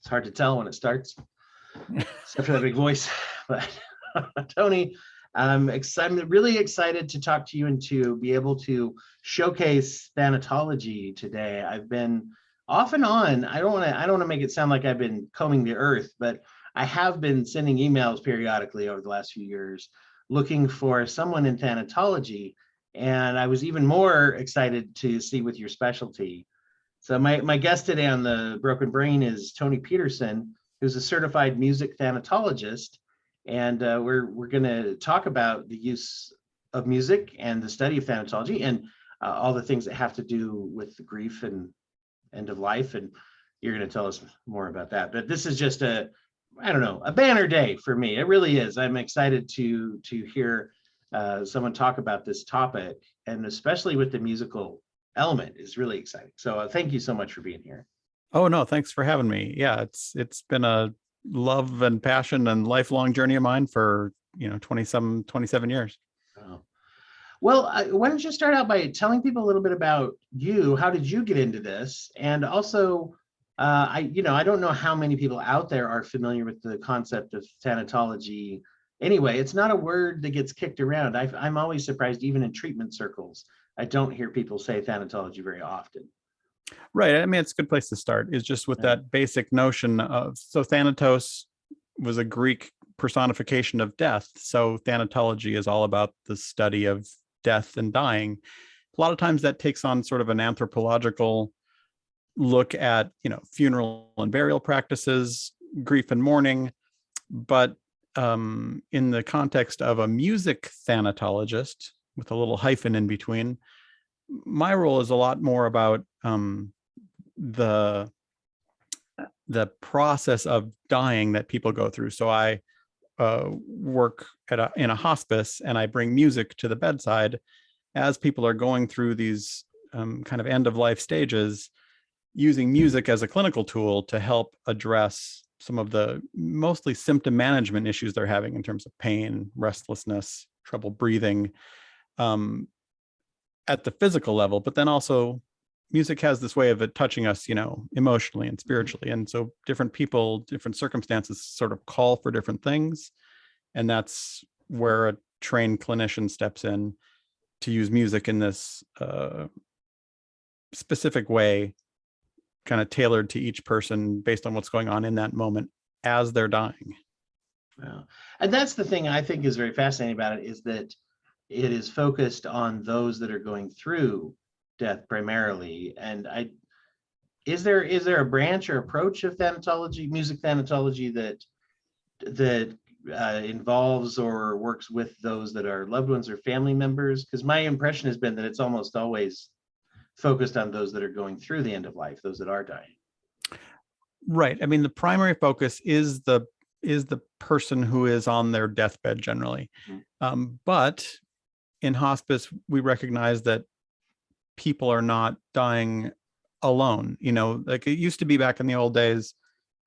It's hard to tell when it starts, except for that big voice. But Tony, I'm really excited to talk to you and to be able to showcase thanatology today. I've been off and on. I don't want to make it sound like I've been combing the earth, but I have been sending emails periodically over the last few years looking for someone in thanatology. And I was even more excited to see with your specialty. So my guest today on the Broken Brain is Tony Pederson, who's a certified music thanatologist. And we're going to talk about the use of music and the study of thanatology and all the things that have to do with the grief and end of life. And you're going to tell us more about that. But this is just a banner day for me. It really is. I'm excited to hear someone talk about this topic, and especially with the musical element is really exciting. So thank you so much for being here. Oh, no, thanks for having me. Yeah, it's been a love and passion and lifelong journey of mine for 27 years. Oh. Well, why don't you start out by telling people a little bit about you? How did you get into this? And also, I don't know how many people out there are familiar with the concept of thanatology. Anyway, it's not a word that gets kicked around. I'm always surprised, even in treatment circles, I don't hear people say thanatology very often. Right. I mean, it's a good place to start, is just with that basic notion of, so Thanatos was a Greek personification of death. So thanatology is all about the study of death and dying. A lot of times that takes on sort of an anthropological look at, funeral and burial practices, grief and mourning. But in the context of a music thanatologist, with a little hyphen in between, my role is a lot more about the process of dying that people go through. So I work in a hospice, and I bring music to the bedside as people are going through these kind of end of life stages, using music as a clinical tool to help address some of the mostly symptom management issues they're having in terms of pain, restlessness, trouble breathing, at the physical level. But then also music has this way of it touching us, emotionally and spiritually. And so different people, different circumstances sort of call for different things. And that's where a trained clinician steps in to use music in this specific way, kind of tailored to each person based on what's going on in that moment as they're dying. Wow. And that's the thing I think is very fascinating about it, is that it is focused on those that are going through death primarily. And is there a branch or approach of thanatology, music thanatology, that involves or works with those that are loved ones or family members? Because my impression has been that it's almost always focused on those that are going through the end of life, those that are dying. Right. I mean, the primary focus is the person who is on their deathbed generally. Mm-hmm. But in hospice, we recognize that people are not dying alone. Like it used to be back in the old days,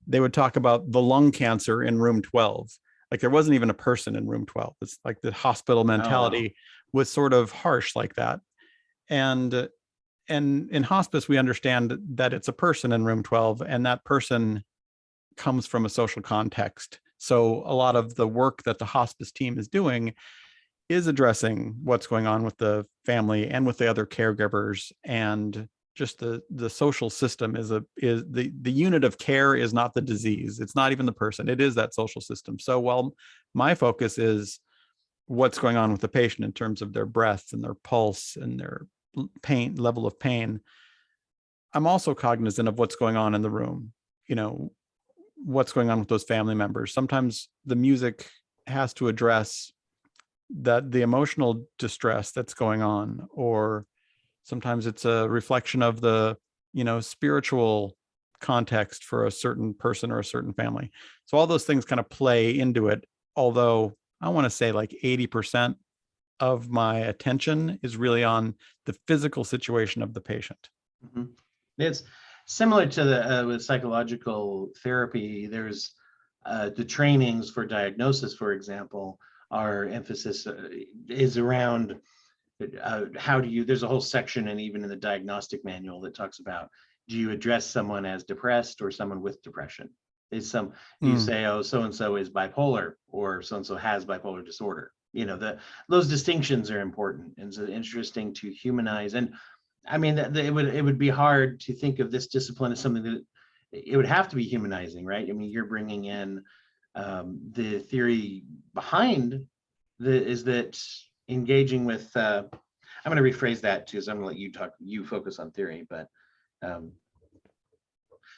they would talk about the lung cancer in room 12. Like there wasn't even a person in room 12. It's like the hospital mentality was sort of harsh like that. And in hospice, we understand that it's a person in room 12, and that person comes from a social context. So a lot of the work that the hospice team is doing is addressing what's going on with the family and with the other caregivers, and just the social system is the unit of care is not the disease. It's not even the person. It is that social system. So while my focus is what's going on with the patient in terms of their breath and their pulse and their pain, level of pain, I'm also cognizant of what's going on in the room, what's going on with those family members. Sometimes the music has to address the emotional distress that's going on, or sometimes it's a reflection of the spiritual context for a certain person or a certain family. So all those things kind of play into it, although I want to say like 80% of my attention is really on the physical situation of the patient. Mm-hmm. It's similar to the with psychological therapy. There's the trainings for diagnosis, for example. Our emphasis is around how do you, there's a whole section, and even in the diagnostic manual, that talks about, do you address someone as depressed or someone with depression? Is some, you Mm. say, oh, so and so is bipolar, or so and so has bipolar disorder. You know, those distinctions are important, and it's interesting to humanize. And I mean, it would be hard to think of this discipline as something that it would have to be humanizing, right? I mean, you're bringing in the theory behind is that engaging with. I'm going to rephrase that too, so I'm going to let you talk. You focus on theory, but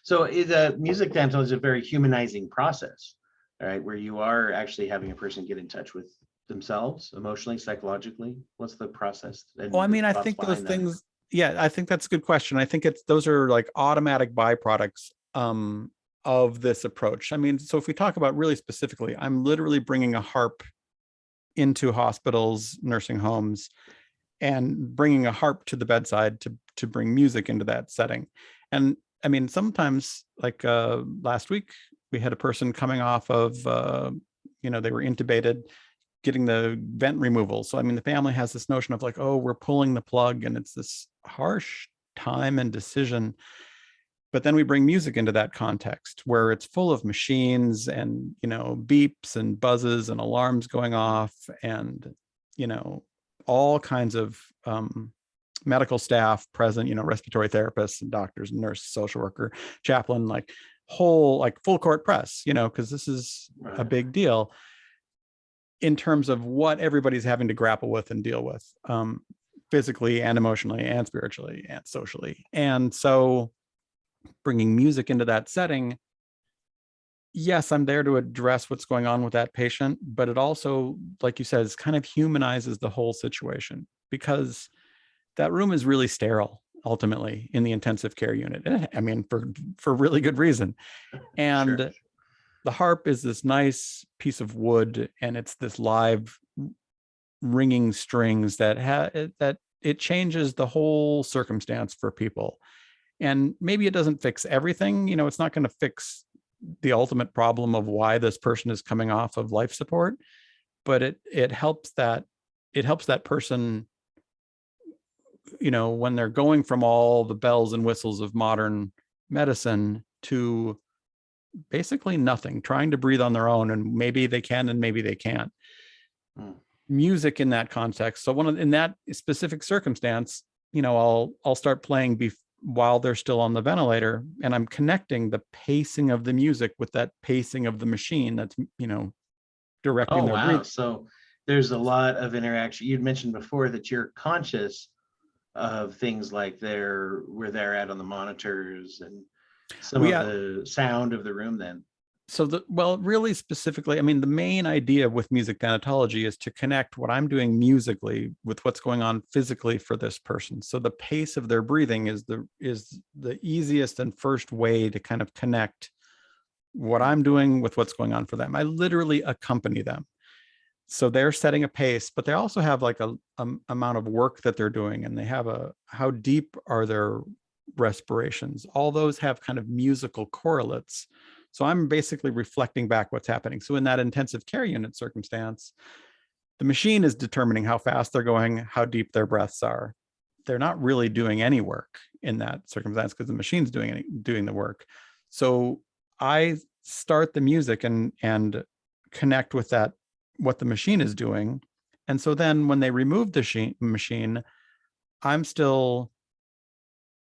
so the music dental is a very humanizing process, all right, where you are actually having a person get in touch with themselves emotionally, psychologically. What's the process? And Well, I mean, I thoughts think those behind that? things, yeah, I think that's a good question. I think those are like automatic byproducts of this approach. I mean, so if we talk about really specifically, I'm literally bringing a harp into hospitals, nursing homes, and bringing a harp to the bedside to bring music into that setting. And I mean, sometimes like last week, we had a person coming off of, they were intubated, getting the vent removal. So, I mean, the family has this notion of like, oh, we're pulling the plug, and it's this harsh time and decision. But then we bring music into that context where it's full of machines and, beeps and buzzes and alarms going off and, all kinds of medical staff present, respiratory therapists and doctors and nurses, social worker, chaplain, like full court press, because this is a big deal in terms of what everybody's having to grapple with and deal with, physically and emotionally and spiritually and socially. And so bringing music into that setting, yes, I'm there to address what's going on with that patient, but it also, like you said, kind of humanizes the whole situation, because that room is really sterile ultimately in the intensive care unit. I mean, for really good reason. And Sure. the harp is this nice piece of wood, and it's this live ringing strings that it changes the whole circumstance for people. And maybe it doesn't fix everything. It's not going to fix the ultimate problem of why this person is coming off of life support, but it helps that person, when they're going from all the bells and whistles of modern medicine to basically nothing, trying to breathe on their own, and maybe they can and maybe they can't. Music in that context. So in that specific circumstance, I'll start playing while they're still on the ventilator, and I'm connecting the pacing of the music with that pacing of the machine that's, directing their breathing. So there's a lot of interaction. You'd mentioned before that you're conscious of things like where they're at on the monitors and some of the sound of the room then. So really specifically, I mean, the main idea with music thanatology is to connect what I'm doing musically with what's going on physically for this person. So the pace of their breathing is the easiest and first way to kind of connect what I'm doing with what's going on for them. I literally accompany them. So they're setting a pace, but they also have like a amount of work that they're doing, and they have how deep are their respirations. All those have kind of musical correlates. So I'm basically reflecting back what's happening. So in that intensive care unit circumstance, the machine is determining how fast they're going, how deep their breaths are. They're not really doing any work in that circumstance because the machine's doing the work. So I start the music and connect with that, what the machine is doing. And so then when they remove the machine, I'm still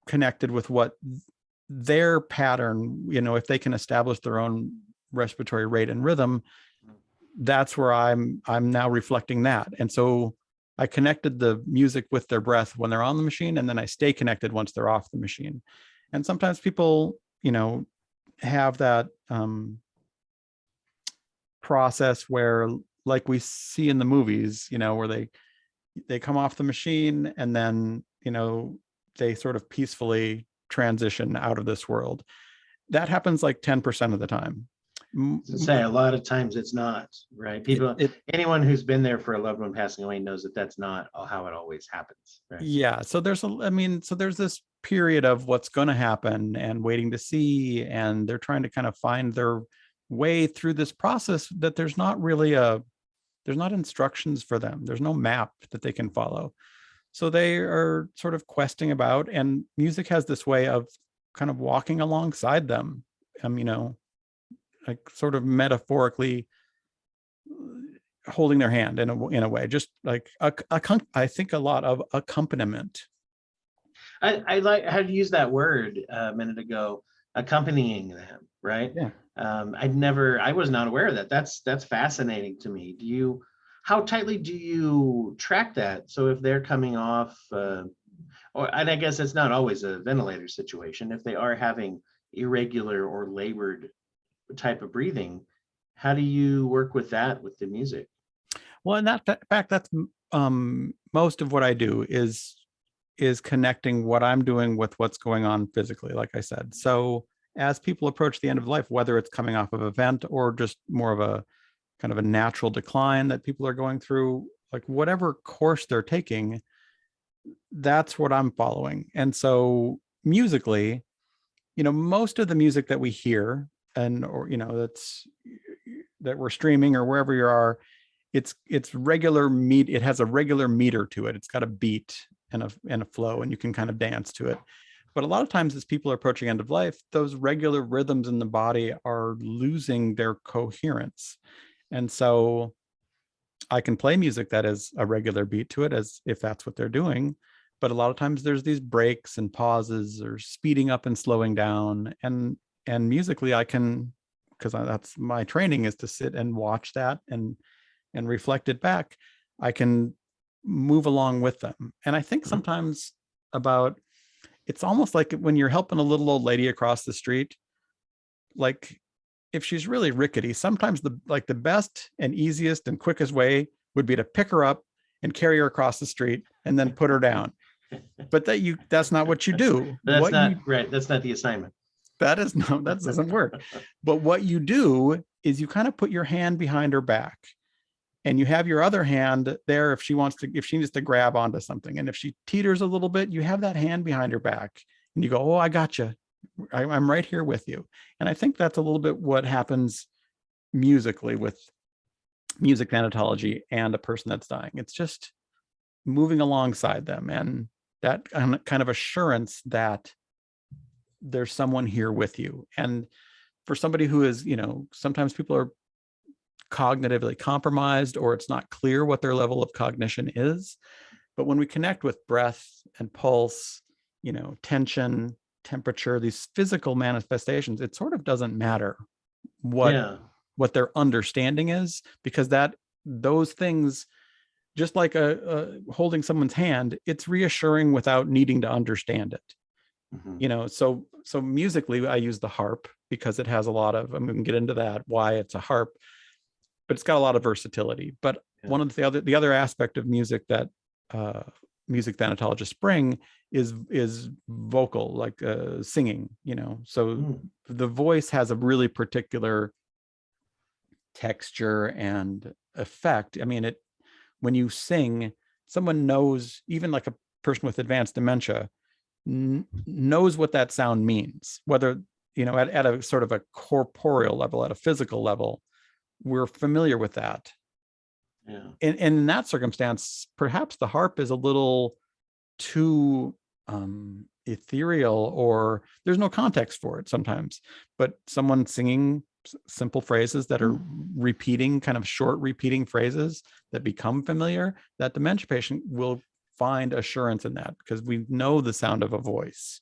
connected with what their pattern, if they can establish their own respiratory rate and rhythm, that's where I'm now reflecting that. And so I connected the music with their breath when they're on the machine, and then I stay connected once they're off the machine. And sometimes people, have that process where, like we see in the movies, where they come off the machine and then, they sort of peacefully transition out of this world. That happens like 10% of the time. Say a lot of times it's not, right? Anyone who's been there for a loved one passing away knows that that's not how it always happens, right? Yeah. So there's this period of what's going to happen and waiting to see, and they're trying to kind of find their way through this process that there's not instructions for them. There's no map that they can follow. So they are sort of questing about, and music has this way of kind of walking alongside them, like sort of metaphorically holding their hand in a way, just like I think a lot of accompaniment. I like how you used that word a minute ago, accompanying them, right? Yeah. I was not aware of that. That's fascinating to me. How tightly do you track that? So if they're coming off, and I guess it's not always a ventilator situation, if they are having irregular or labored type of breathing, how do you work with that with the music? Well, in that fact, that's most of what I do is connecting what I'm doing with what's going on physically, like I said. So as people approach the end of life, whether it's coming off of an event or just more of a kind of a natural decline that people are going through, like whatever course they're taking, that's what I'm following. And so musically, most of the music that we hear or that we're streaming or wherever you are, it's regular it has a regular meter to it. It's got a beat and a flow, and you can kind of dance to it. But a lot of times as people are approaching end of life, those regular rhythms in the body are losing their coherence. And so I can play music that is a regular beat to it, as if that's what they're doing. But a lot of times there's these breaks and pauses or speeding up and slowing down. And musically I can, because that's my training, is to sit and watch that and reflect it back. I can move along with them. And I think sometimes it's almost like when you're helping a little old lady across the street, like if she's really rickety, sometimes the best and easiest and quickest way would be to pick her up and carry her across the street and then put her down. But that's not what you do. That's not right. That's not the assignment. That doesn't work. But what you do is you kind of put your hand behind her back, and you have your other hand there if she needs to grab onto something. And if she teeters a little bit, you have that hand behind her back and you go, oh, I got you. I'm right here with you. And I think that's a little bit what happens musically with music thanatology and a person that's dying. It's just moving alongside them and that kind of assurance that there's someone here with you. And for somebody who is, sometimes people are cognitively compromised, or it's not clear what their level of cognition is. But when we connect with breath and pulse, tension, temperature, these physical manifestations, it sort of doesn't matter what their understanding is, because those things, just like holding someone's hand, it's reassuring without needing to understand it. Mm-hmm. So musically, I use the harp because it has a lot of, I'm going to get into that, why it's a harp, but it's got a lot of versatility. But one of the other aspect of music that music thanatologists bring is vocal, like singing, so the voice has a really particular texture and effect. I mean, when you sing, someone knows, even like a person with advanced dementia knows what that sound means, whether, at a sort of a corporeal level, at a physical level, we're familiar with that. Yeah. And in that circumstance, perhaps the harp is a little too ethereal, or there's no context for it sometimes. But someone singing simple phrases that are repeating, kind of short repeating phrases that become familiar, that dementia patient will find assurance in that because we know the sound of a voice.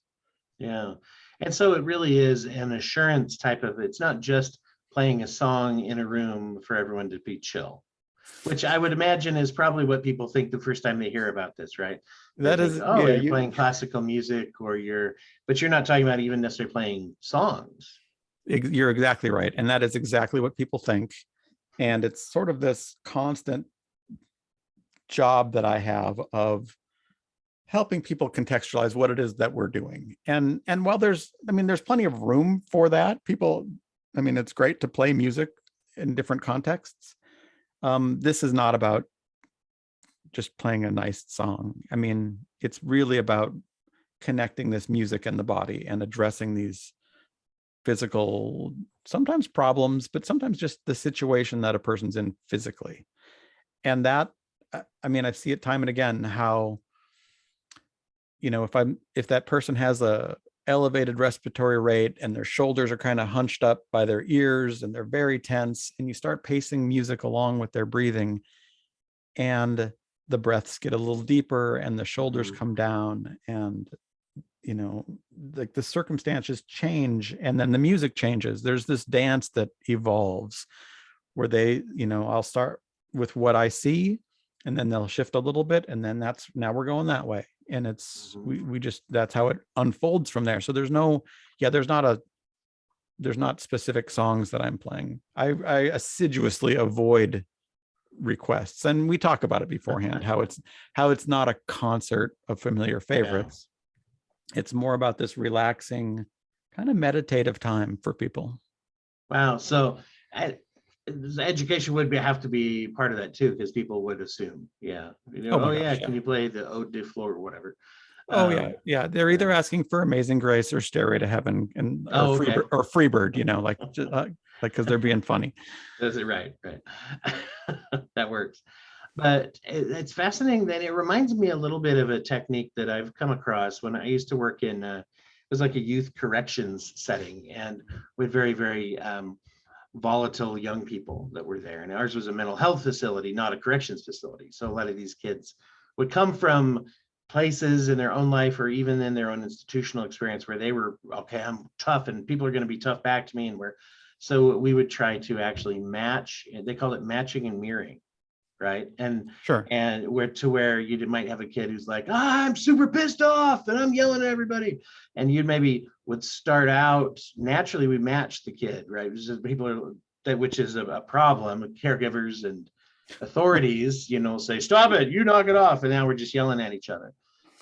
Yeah. And so it really is an assurance type of, it's not just playing a song in a room for everyone to be chill, which I would imagine is probably what people think the first time they hear about this, right? That is, you're playing classical music, but you're not talking about even necessarily playing songs. You're exactly right. And that is exactly what people think. And it's sort of this constant job that I have of helping people contextualize what it is that we're doing. And while there's plenty of room for that, it's great to play music in different contexts. This is not about just playing a nice song. It's really about connecting this music and the body and addressing these physical, sometimes problems, but sometimes just the situation that a person's in physically. And that, I see it time and again, how, if that person has elevated respiratory rate, and their shoulders are kind of hunched up by their ears, and they're very tense, and you start pacing music along with their breathing, and the breaths get a little deeper and the shoulders come down, and like the circumstances change, and then the music changes. There's this dance that evolves where they, I'll start with what I see, and then they'll shift a little bit, and then now we're going that way. And it's, we just, that's how it unfolds from there. So there's not specific songs that I'm playing. I assiduously avoid requests, and we talk about it beforehand, how it's not a concert of familiar favorites. Yeah. It's more about this relaxing kind of meditative time for people. Wow. So education would have to be part of that too, because people would assume, can you play the Ode de Fleur or whatever? Yeah. They're either asking for Amazing Grace or Stairway to Heaven, or Freebird, like because they're being funny. That's it, right. That works. But it's fascinating that it reminds me a little bit of a technique that I've come across when I used to work in it was like a youth corrections setting, and with very, very volatile young people that were there. And ours was a mental health facility, not a corrections facility. So a lot of these kids would come from places in their own life or even in their own institutional experience where they were, okay, I'm tough and people are going to be tough back to me. So we would try to actually match, they call it matching and mirroring. Right. And sure. And where you might have a kid who's like, I'm super pissed off and I'm yelling at everybody. And you maybe would start out naturally, we match the kid, right? Which is a problem. Caregivers and authorities, say, stop it, you knock it off. And now we're just yelling at each other.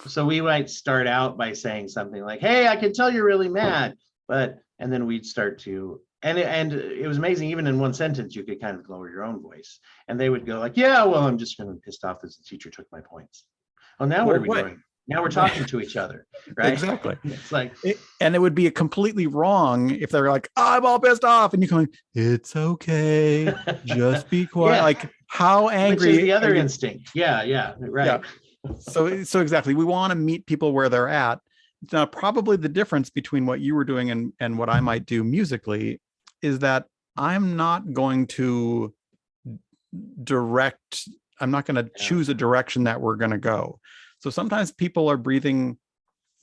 So we might start out by saying something like, hey, I can tell you're really mad. And then we'd start to, and it was amazing, even in one sentence, you could kind of lower your own voice. And they would go like, yeah, well, I'm just going to be pissed off as the teacher took my points. Well, now what are we doing? Now we're talking to each other, right? Exactly. It's like, and it would be completely wrong if they're like, I'm all pissed off, and you're going, it's okay, just be quiet. Like, how angry? Which is the other instinct. Yeah, right. Yeah. So exactly, we want to meet people where they're at. Now, probably the difference between what you were doing and what I might do musically is that I'm not going to choose a direction that we're going to go. So sometimes people are breathing,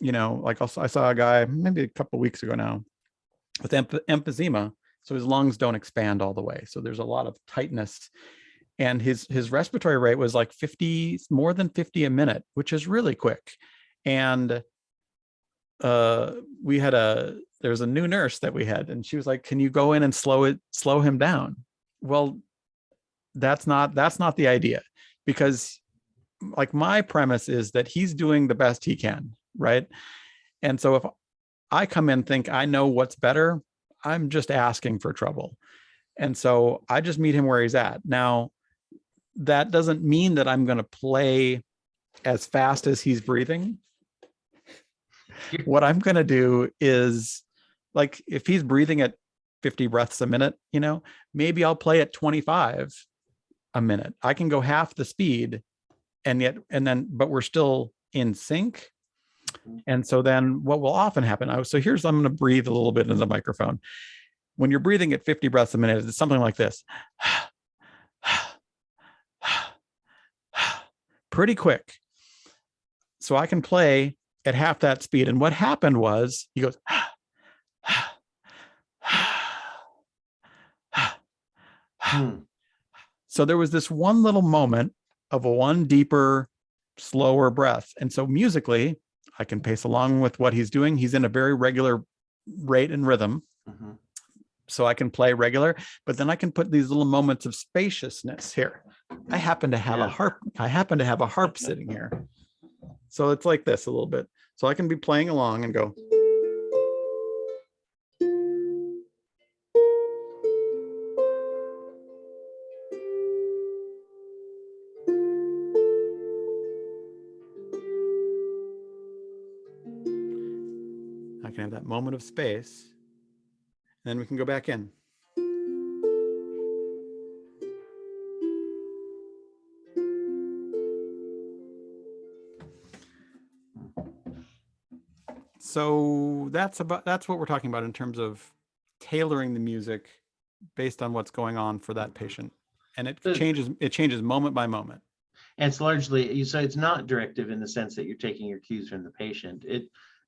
like I saw a guy maybe a couple of weeks ago now with emphysema. So his lungs don't expand all the way. So there's a lot of tightness, and his respiratory rate was like more than 50 a minute, which is really quick. And there was a new nurse that we had, and she was like, can you go in and slow him down? Well, that's not the idea, because like my premise is that he's doing the best he can, right? And so if I come in think I know what's better, I'm just asking for trouble. And so I just meet him where he's at. Now, that doesn't mean that I'm going to play as fast as he's breathing. What I'm going to do is, like, if he's breathing at 50 breaths a minute, maybe I'll play at 25 a minute. I can go half the speed, but we're still in sync. And so then what will often happen, I'm going to breathe a little bit into the microphone. When you're breathing at 50 breaths a minute, it's something like this. Pretty quick. So I can play at half that speed. And what happened was he goes, So there was this one little moment of one deeper, slower breath. And so musically, I can pace along with what he's doing. He's in a very regular rate and rhythm. Mm-hmm. So I can play regular, but then I can put these little moments of spaciousness here. I happen to have a harp. I happen to have a harp sitting here. So it's like this a little bit. So I can be playing along and go. I can have that moment of space. And then we can go back in. So that's what we're talking about in terms of tailoring the music based on what's going on for that patient. And it So- changes moment by moment. And it's largely, so it's not directive in the sense that you're taking your cues from the patient.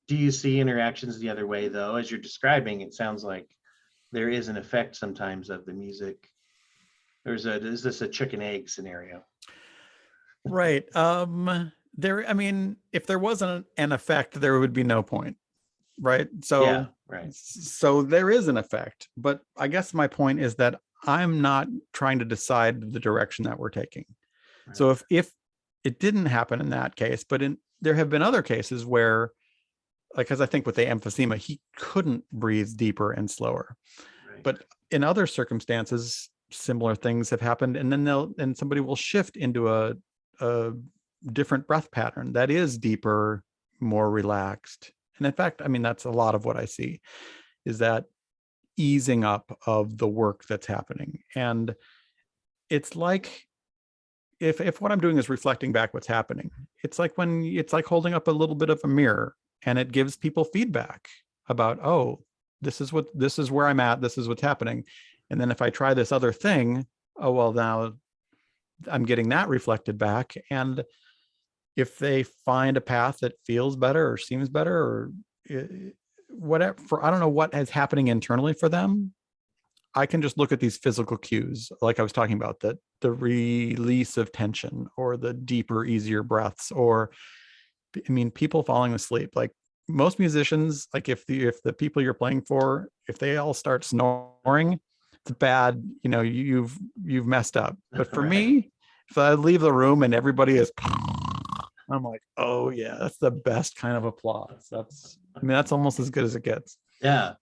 Do you see interactions the other way though? As you're describing, it sounds like there is an effect sometimes of the music. Is this a chicken egg scenario? Right. I mean, if there wasn't an effect, there would be no point. Right. Yeah, right. So there is an effect, but I guess my point is that I'm not trying to decide the direction that we're taking. Right. So if it didn't happen in that case, but there have been other cases where, like, as I think with the emphysema, he couldn't breathe deeper and slower. Right. But in other circumstances, similar things have happened, and then somebody will shift into a different breath pattern that is deeper, more relaxed. And in fact, I mean, that's a lot of what I see, is that easing up of the work that's happening. And it's like, if what I'm doing is reflecting back what's happening, it's like holding up a little bit of a mirror, and it gives people feedback about, oh, this is where I'm at, this is what's happening. And then if I try this other thing, oh, well, now I'm getting that reflected back. And if they find a path that feels better or seems better or whatever, I don't know what is happening internally for them, I can just look at these physical cues, like I was talking about, the release of tension or the deeper, easier breaths, or, I mean, people falling asleep. Like most musicians, like if the people you're playing for, if they all start snoring, it's bad. You know, you've messed up. But for Right. me, if I leave the room and everybody is, I'm like, oh yeah, that's the best kind of applause. That's almost as good as it gets. Yeah.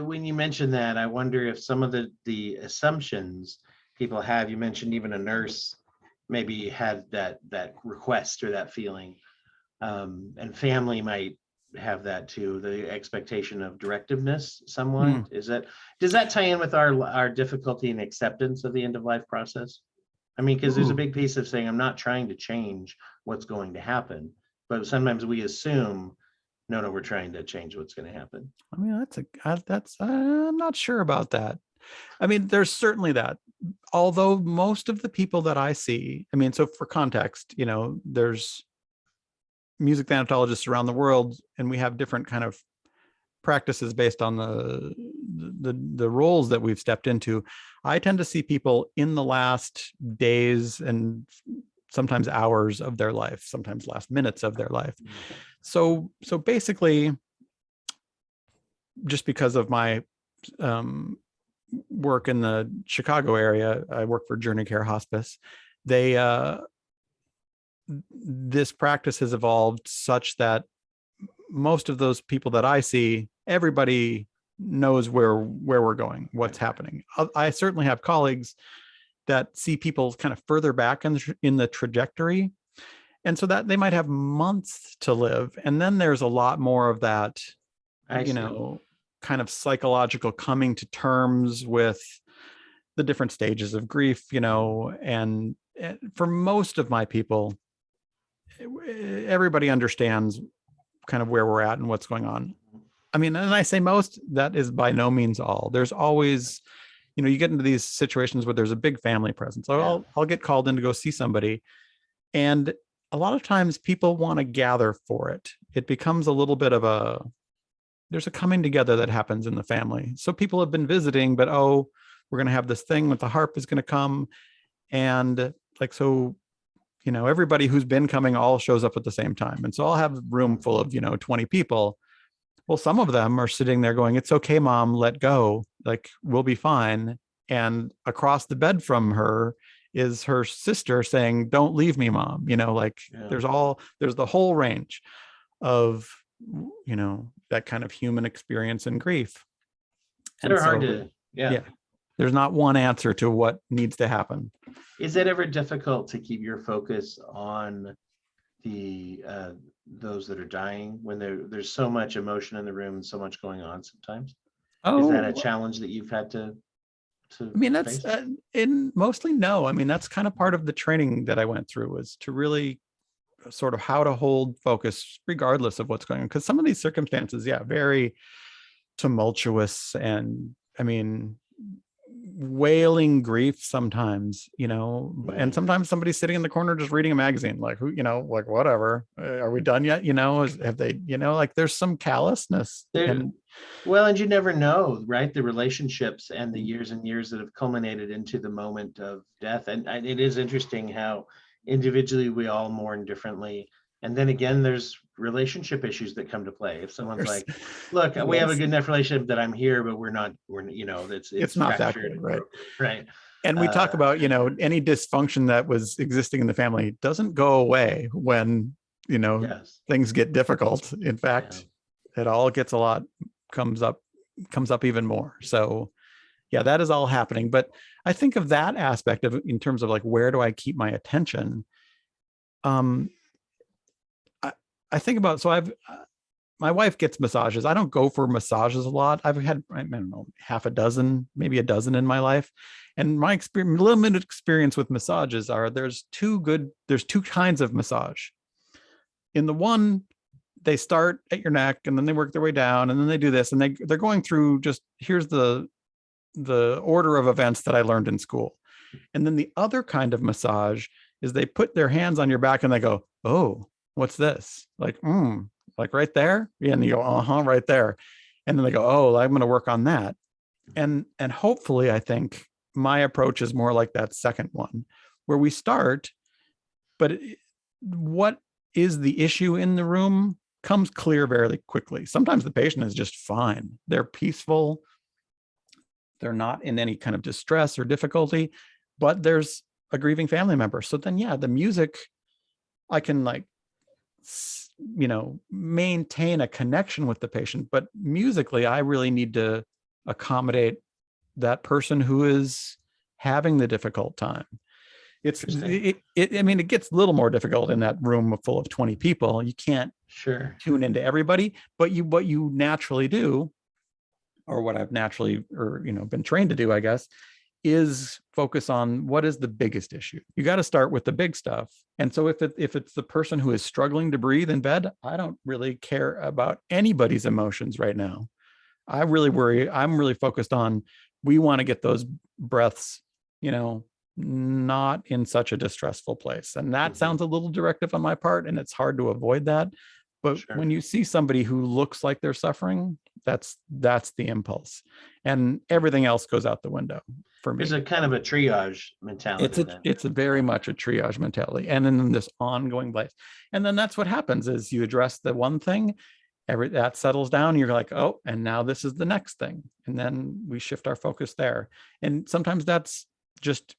When you mentioned that, I wonder if some of the assumptions people have, you mentioned even a nurse maybe had that request or that feeling, and family might have that too, the expectation of directiveness somewhat. Does that tie in with our difficulty in acceptance of the end of life process? I mean, because there's a big piece of saying, I'm not trying to change what's going to happen, but sometimes we assume, no, we're trying to change what's going to happen. I mean, I'm not sure about that. I mean, there's certainly that. Although most of the people that I see, I mean, so for context, you know, there's music thanatologists around the world, and we have different kind of practices based on the roles that we've stepped into. I tend to see people in the last days and sometimes hours of their life, sometimes last minutes of their life. So basically, just because of my work in the Chicago area, I work for Journey Care Hospice. This practice has evolved such that most of those people that I see, everybody knows where we're going, what's happening. I certainly have colleagues that see people kind of further back in the trajectory, and so that they might have months to live, and then there's a lot more of that, you know, kind of psychological coming to terms with the different stages of grief, you know. And for most of my people, everybody understands kind of where we're at and what's going on. I mean, and I say most, that is by no means all. There's always, you know, you get into these situations where there's a big family presence. So I'll get called in to go see somebody, and a lot of times people want to gather for it. It becomes a little bit of there's a coming together that happens in the family. So people have been visiting, but we're going to have this thing with the harp is going to come. And like, so, you know, everybody who's been coming all shows up at the same time. And so I'll have a room full of, 20 people. Well, some of them are sitting there going, it's okay, Mom, let go. Like, we'll be fine. And across the bed from her is her sister saying, don't leave me, Mom. There's the whole range of, that kind of human experience and grief. And they're hard to, yeah. There's not one answer to what needs to happen. Is it ever difficult to keep your focus on the those that are dying when there's so much emotion in the room and so much going on sometimes? Is that a challenge that you've had to I mean, that's mostly no. I mean, that's kind of part of the training that I went through, was to really sort of how to hold focus regardless of what's going on. Because some of these circumstances, yeah, very tumultuous, and I mean, wailing grief sometimes, and sometimes somebody's sitting in the corner just reading a magazine, like, who, like, whatever, are we done yet? Have they, like, there's some callousness and you never know, right? The relationships and the years and years that have culminated into the moment of death. And it is interesting how individually we all mourn differently. And then again, there's relationship issues that come to play. If someone's like, look, we have a good enough relationship that I'm here, but we're it's not that fractured, good, right? Right. And we talk about, any dysfunction that was existing in the family doesn't go away when, yes. things get difficult. In fact, it all gets comes up even more. So yeah, that is all happening. But I think of that aspect of, in terms of like, where do I keep my attention? I think about, so my wife gets massages. I don't go for massages a lot. I've had, I don't know, half a dozen, maybe a dozen in my life. And my limited experience with massages are there's two kinds of massage. In the one, they start at your neck and then they work their way down and then they do this, and they're going through just, here's the order of events that I learned in school. And then the other kind of massage is they put their hands on your back and they go, oh, what's this? Like right there? Yeah, and you go, right there. And then they go, oh, I'm going to work on that. And hopefully, I think my approach is more like that second one, where we start, but what is the issue in the room comes clear very quickly. Sometimes the patient is just fine. They're peaceful. They're not in any kind of distress or difficulty, but there's a grieving family member. So then, yeah, the music, I can maintain a connection with the patient, but musically, I really need to accommodate that person who is having the difficult time. It gets a little more difficult in that room full of 20 people. You can't tune into everybody, but what you naturally do, or what I've naturally, been trained to do, I guess, is focus on what is the biggest issue. You got to start with the big stuff. And so if it's the person who is struggling to breathe in bed, I don't really care about anybody's emotions right now. I'm really focused on, we want to get those breaths, not in such a distressful place. And that sounds a little directive on my part, and it's hard to avoid that. But when you see somebody who looks like they're suffering, that's the impulse, and everything else goes out the window for me. There's a kind of a triage mentality. It's very much a triage mentality, and then this ongoing place. And then that's what happens is you address the one thing, that settles down. You're like, oh, and now this is the next thing, and then we shift our focus there. And sometimes that's just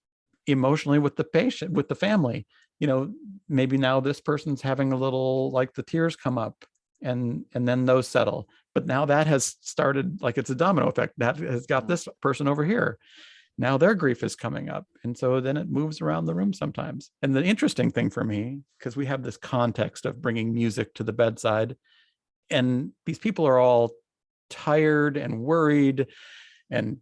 emotionally with the patient, with the family. Maybe now this person's having a little, like, the tears come up, and then those settle. But now that has started, like, it's a domino effect that has got this person over here. Now their grief is coming up. And so then it moves around the room sometimes. And the interesting thing for me, because we have this context of bringing music to the bedside, and these people are all tired and worried and,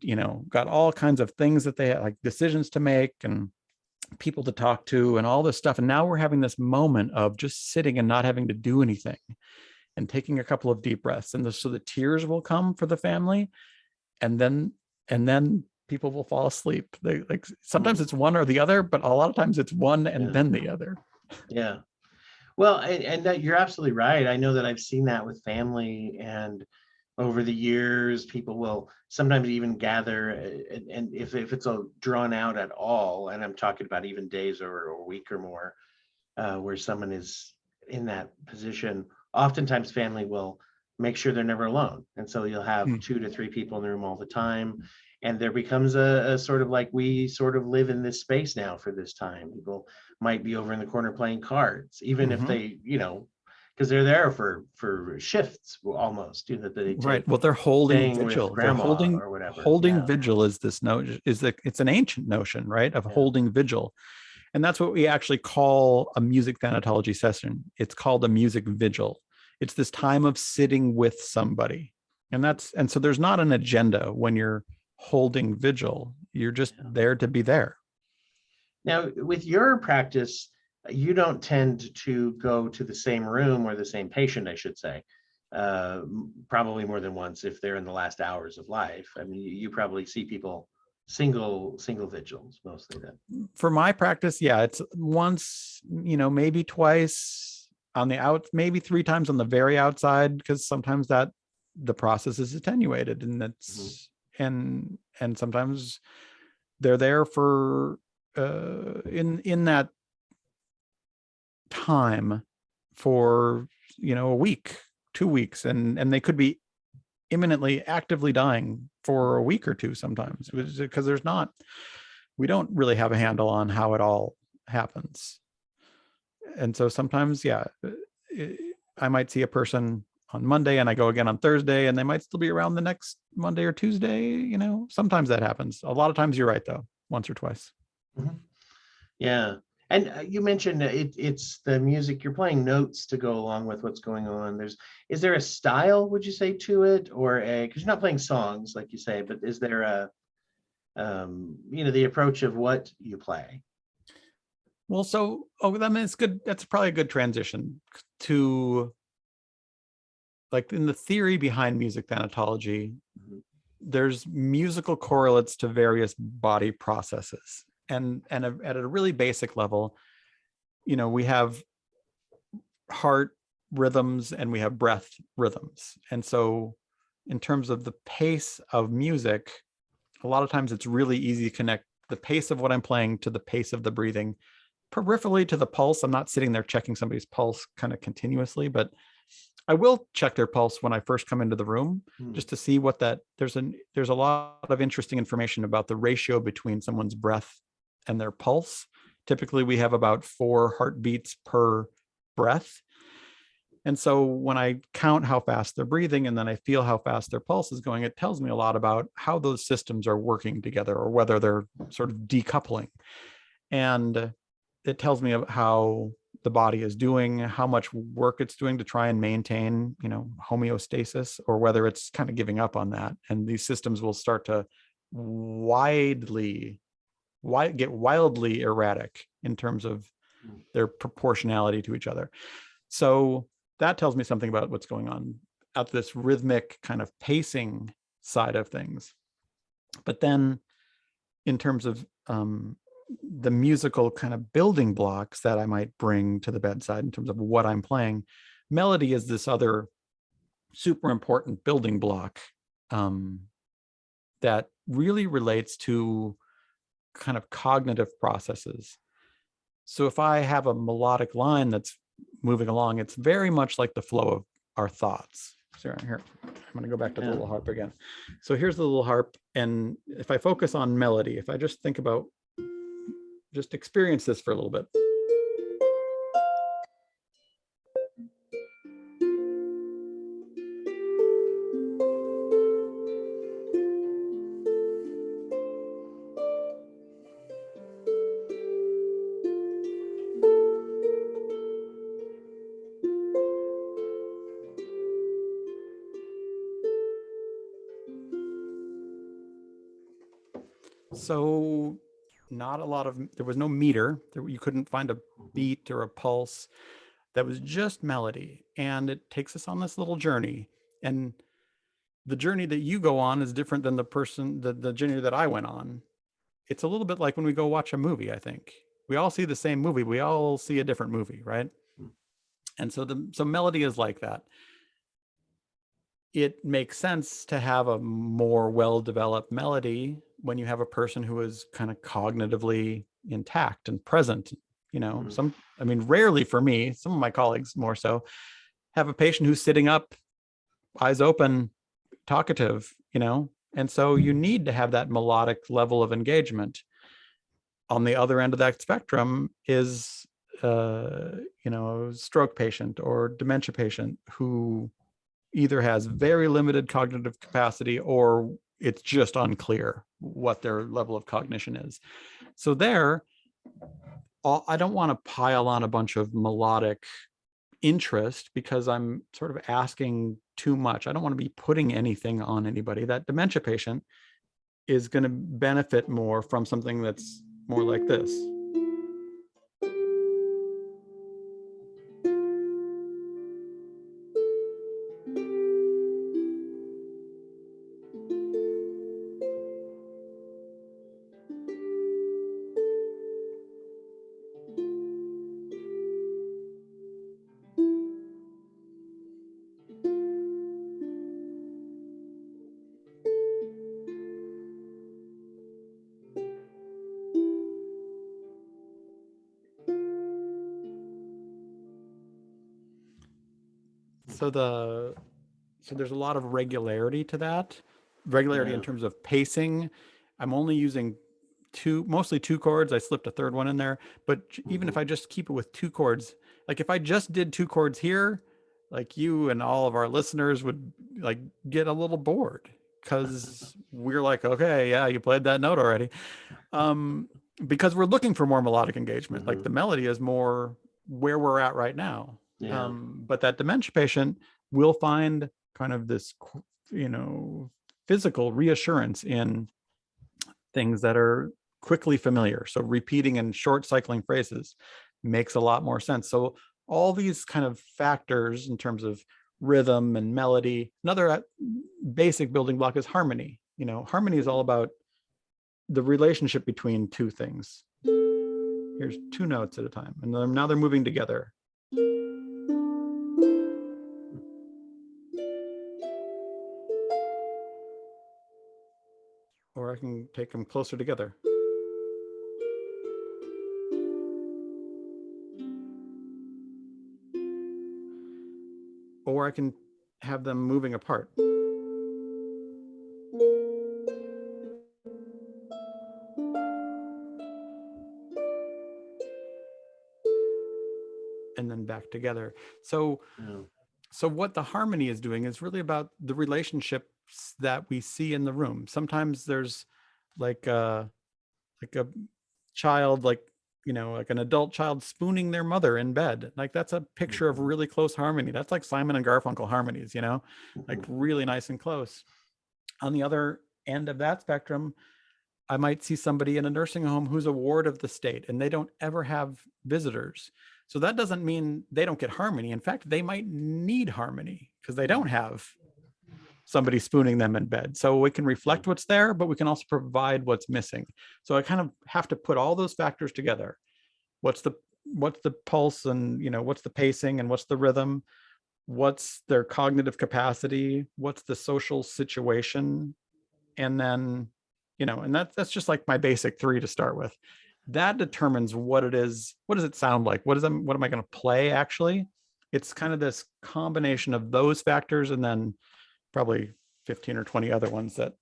got all kinds of things that they have, like decisions to make and people to talk to and all this stuff. And now we're having this moment of just sitting and not having to do anything and taking a couple of deep breaths. And so the tears will come for the family, and then people will fall asleep. Sometimes it's one or the other, but a lot of times it's one and then the other. Yeah. Well, and that, you're absolutely right. I know that I've seen that with family, and over the years, people will sometimes even gather, and if it's drawn out at all, and I'm talking about even days or a week or more, where someone is in that position, oftentimes family will make sure they're never alone. And so you'll have 2 to 3 people in the room all the time. And there becomes a sort of like, we sort of live in this space now for this time. People might be over in the corner playing cards, even if they, because they're there for shifts almost. That they take, right. Well, they're holding vigil. They're holding or whatever. Holding vigil is this notion. It's an ancient notion, right, of holding vigil, and that's what we actually call a music thanatology session. It's called a music vigil. It's this time of sitting with somebody, and so there's not an agenda when you're holding vigil. You're just there to be there. Now, with your practice, you don't tend to go to the same room, or the same patient, I should say, probably more than once if they're in the last hours of life. I mean, you probably see people single vigils mostly then. For my practice, yeah, it's once, maybe twice on the out, maybe 3 times on the very outside, because sometimes that the process is attenuated, and that's and sometimes they're there for in that time for a week, 2 weeks, and they could be imminently actively dying for a week or two sometimes, because we don't really have a handle on how it all happens. And so sometimes, yeah, I might see a person on Monday and I go again on Thursday, and they might still be around the next Monday or Tuesday. Sometimes that happens. A lot of times you're right, though, once or twice. Yeah. And you mentioned it's the music, you're playing notes to go along with what's going on. Is there a style, would you say, to it, or because you're not playing songs like you say, but is there a the approach of what you play? Well, it's good. That's probably a good transition to, like, in the theory behind music thanatology, there's musical correlates to various body processes. And at a really basic level, we have heart rhythms and we have breath rhythms. And so in terms of the pace of music, a lot of times it's really easy to connect the pace of what I'm playing to the pace of the breathing, peripherally to the pulse. I'm not sitting there checking somebody's pulse kind of continuously, but I will check their pulse when I first come into the room, just to see what there's a lot of interesting information about the ratio between someone's breath and their pulse. Typically we have about 4 heartbeats per breath. And so when I count how fast they're breathing and then I feel how fast their pulse is going, it tells me a lot about how those systems are working together, or whether they're sort of decoupling. And it tells me how the body is doing, how much work it's doing to try and maintain, homeostasis, or whether it's kind of giving up on that. And these systems will start to get wildly erratic in terms of their proportionality to each other. So that tells me something about what's going on at this rhythmic kind of pacing side of things. But then in terms of the musical kind of building blocks that I might bring to the bedside in terms of what I'm playing, melody is this other super important building block that really relates to kind of cognitive processes. So if I have a melodic line that's moving along, it's very much like the flow of our thoughts. So here, I'm going to go back to the little harp again. So here's the little harp. And if I focus on melody, if I just think about, just experience this for a little bit. So there was no meter. You couldn't find a beat or a pulse. That was just melody. And it takes us on this little journey. And the journey that you go on is different than the journey that I went on. It's a little bit like when we go watch a movie, I think. We all see the same movie. We all see a different movie, right? And so melody is like that. It makes sense to have a more well-developed melody when you have a person who is kind of cognitively intact and present. Rarely for me, some of my colleagues more so, have a patient who's sitting up, eyes open, talkative, and so you need to have that melodic level of engagement. On the other end of that spectrum is, a stroke patient or dementia patient who either has very limited cognitive capacity or it's just unclear what their level of cognition is. So I don't want to pile on a bunch of melodic interest because I'm sort of asking too much. I don't want to be putting anything on anybody. That dementia patient is going to benefit more from something that's more like this. So there's a lot of regularity to that. Regularity in terms of pacing. I'm only using mostly two chords. I slipped a third one in there, but even if I just keep it with two chords, like if I just did two chords here, like you and all of our listeners would like get a little bored because we're like, okay, yeah, you played that note already. Because we're looking for more melodic engagement. Like the melody is more where we're at right now. Yeah. But that dementia patient will find kind of this, physical reassurance in things that are quickly familiar. So repeating and short cycling phrases makes a lot more sense. So all these kind of factors in terms of rhythm and melody. Another basic building block is harmony. Harmony is all about the relationship between two things. Here's two notes at a time, and now they're moving together. Or I can take them closer together. Or I can have them moving apart. And then back together. So what the harmony is doing is really about the relationships that we see in the room. Sometimes there's like a child, like an adult child spooning their mother in bed. Like that's a picture of really close harmony. That's like Simon and Garfunkel harmonies, like really nice and close. On the other end of that spectrum, I might see somebody in a nursing home who's a ward of the state and they don't ever have visitors. So that doesn't mean they don't get harmony. In fact, they might need harmony because they don't have somebody spooning them in bed. So we can reflect what's there, but we can also provide what's missing. So I kind of have to put all those factors together. What's the pulse, and what's the pacing, and what's the rhythm? What's their cognitive capacity? What's the social situation? And then, and that's just like my basic three to start with. That determines what it is. What does it sound like? What am I going to play actually? It's kind of this combination of those factors and then probably 15 or 20 other ones that,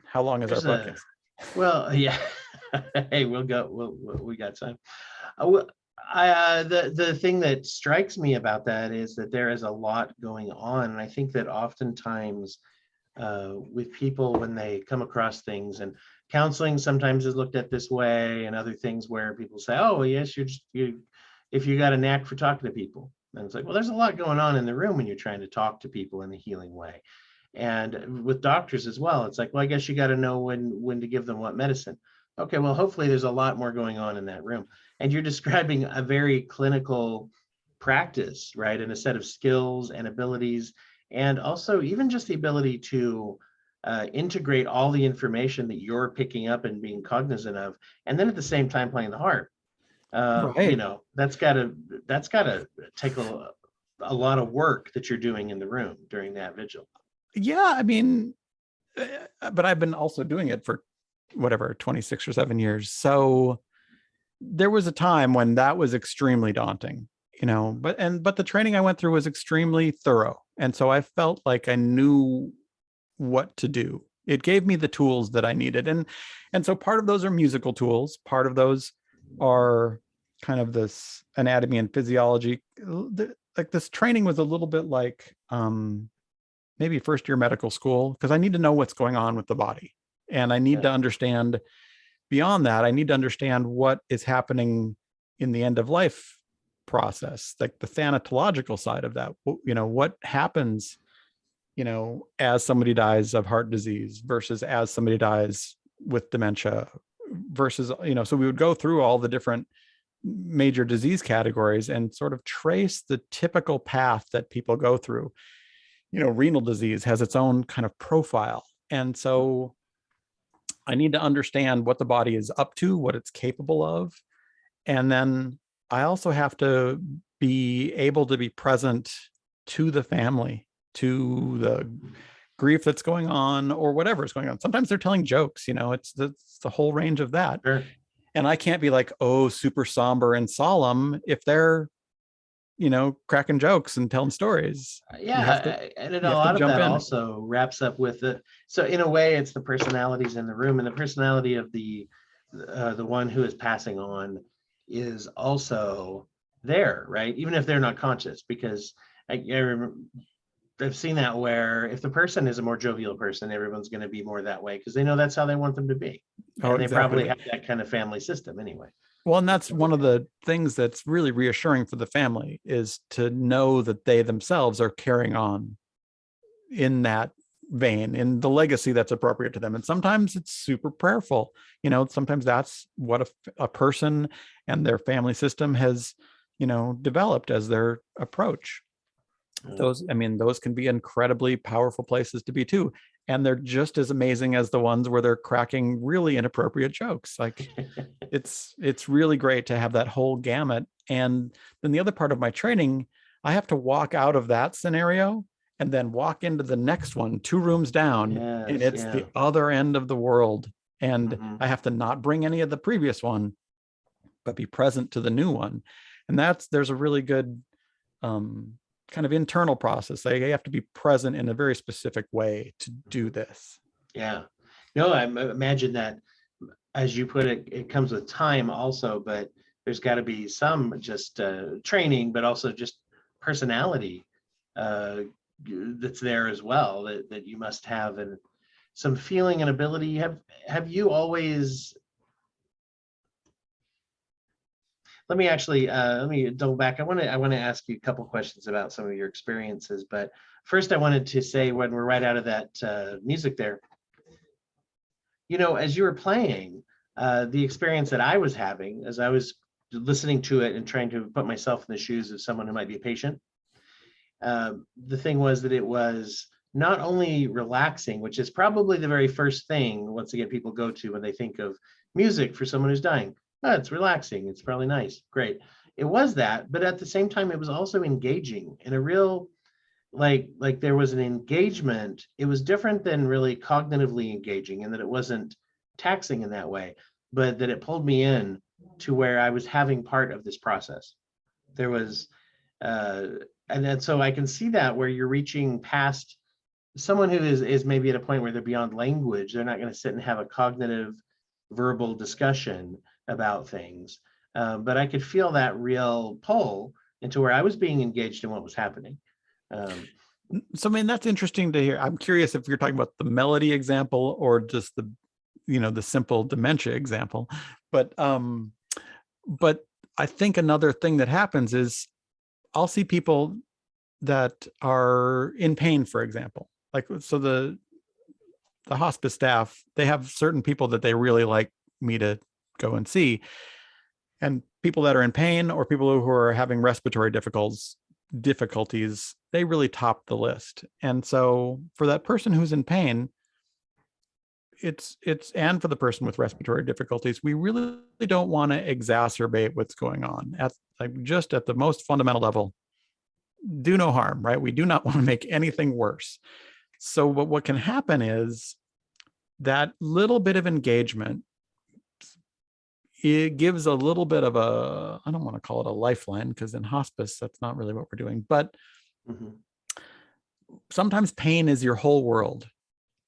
how long is our podcast? Well, yeah. Hey, we got time. The thing that strikes me about that is that there is a lot going on. And I think that oftentimes with people, when they come across things, and counseling sometimes is looked at this way, and other things where people say, oh, yes, if you got a knack for talking to people. And it's like, well, there's a lot going on in the room when you're trying to talk to people in a healing way. And with doctors as well, it's like, well, I guess you got to know when to give them what medicine. Okay, well, hopefully there's a lot more going on in that room. And you're describing a very clinical practice, right? And a set of skills and abilities, and also even just the ability to integrate all the information that you're picking up and being cognizant of, and then at the same time playing the harp. Right. That's gotta take a lot of work that you're doing in the room during that vigil. Yeah, but I've been also doing it for 26 or 7 years. So there was a time when that was extremely daunting, but the training I went through was extremely thorough. And so I felt like I knew what to do. It gave me the tools that I needed. And so part of those are musical tools. Part of those are kind of this anatomy and physiology. Like this training was a little bit like maybe first year medical school, because I need to know what's going on with the body. And I need to understand beyond that, I need to understand what is happening in the end of life process, like the thanatological side of that. What happens, as somebody dies of heart disease versus as somebody dies with dementia versus, so we would go through all the different major disease categories and sort of trace the typical path that people go through. Renal disease has its own kind of profile. And so I need to understand what the body is up to, what it's capable of. And then I also have to be able to be present to the family, to the grief that's going on or whatever is going on. Sometimes they're telling jokes, it's the whole range of that. Sure. And I can't be like, oh, super somber and solemn if they're cracking jokes and telling stories. And then you a have to lot of jump that in. also wraps up with it. So in a way, it's the personalities in the room, and the personality of the one who is passing on is also there, right? Even if they're not conscious, because I remember I've seen that where if the person is a more jovial person, everyone's going to be more that way because they know that's how they want them to be. Oh, And they exactly. probably have that kind of family system anyway. Well, and that's one of the things that's really reassuring for the family, is to know that they themselves are carrying on in that vein, in the legacy that's appropriate to them. And sometimes it's super prayerful. Sometimes that's what a person and their family system has, developed as their approach. Those can be incredibly powerful places to be too. And they're just as amazing as the ones where they're cracking really inappropriate jokes. Like it's really great to have that whole gamut. And then the other part of my training, I have to walk out of that scenario and then walk into the next one 2 rooms down, and it's the other end of the world. And I have to not bring any of the previous one, but be present to the new one. And there's a really good kind of internal process. They have to be present in a very specific way to do this. Yeah. No, I imagine that, as you put it, it comes with time also, but there's got to be some just training, but also just personality that's there as well, that you must have, and some feeling and ability. Have you always, let me double back. I want to ask you a couple questions about some of your experiences, but first I wanted to say, when we're right out of that music there, as you were playing, the experience that I was having as I was listening to it and trying to put myself in the shoes of someone who might be a patient, the thing was that it was not only relaxing, which is probably the very first thing, once again, people go to when they think of music for someone who's dying. Oh, it's relaxing. It's probably nice. Great. It was that, but at the same time, it was also engaging in a real, like there was an engagement. It was different than really cognitively engaging, in that it wasn't taxing in that way, but that it pulled me in to where I was having part of this process. There was, and then so I can see that where you're reaching past someone who is maybe at a point where they're beyond language. They're not going to sit and have a cognitive verbal discussion about things. But I could feel that real pull into where I was being engaged in what was happening. So, that's interesting to hear. I'm curious if you're talking about the melody example or just the simple dementia example. But I think another thing that happens is I'll see people that are in pain, for example. Like, so the hospice staff, they have certain people that they really like me to go and see. And people that are in pain or people who are having respiratory difficulties, they really top the list. And so for that person who's in pain, and for the person with respiratory difficulties, we really don't want to exacerbate what's going on at the most fundamental level. Do no harm, right? We do not want to make anything worse. So what can happen is that little bit of engagement, it gives a little bit of I don't want to call it a lifeline, because in hospice, that's not really what we're doing. But sometimes pain is your whole world.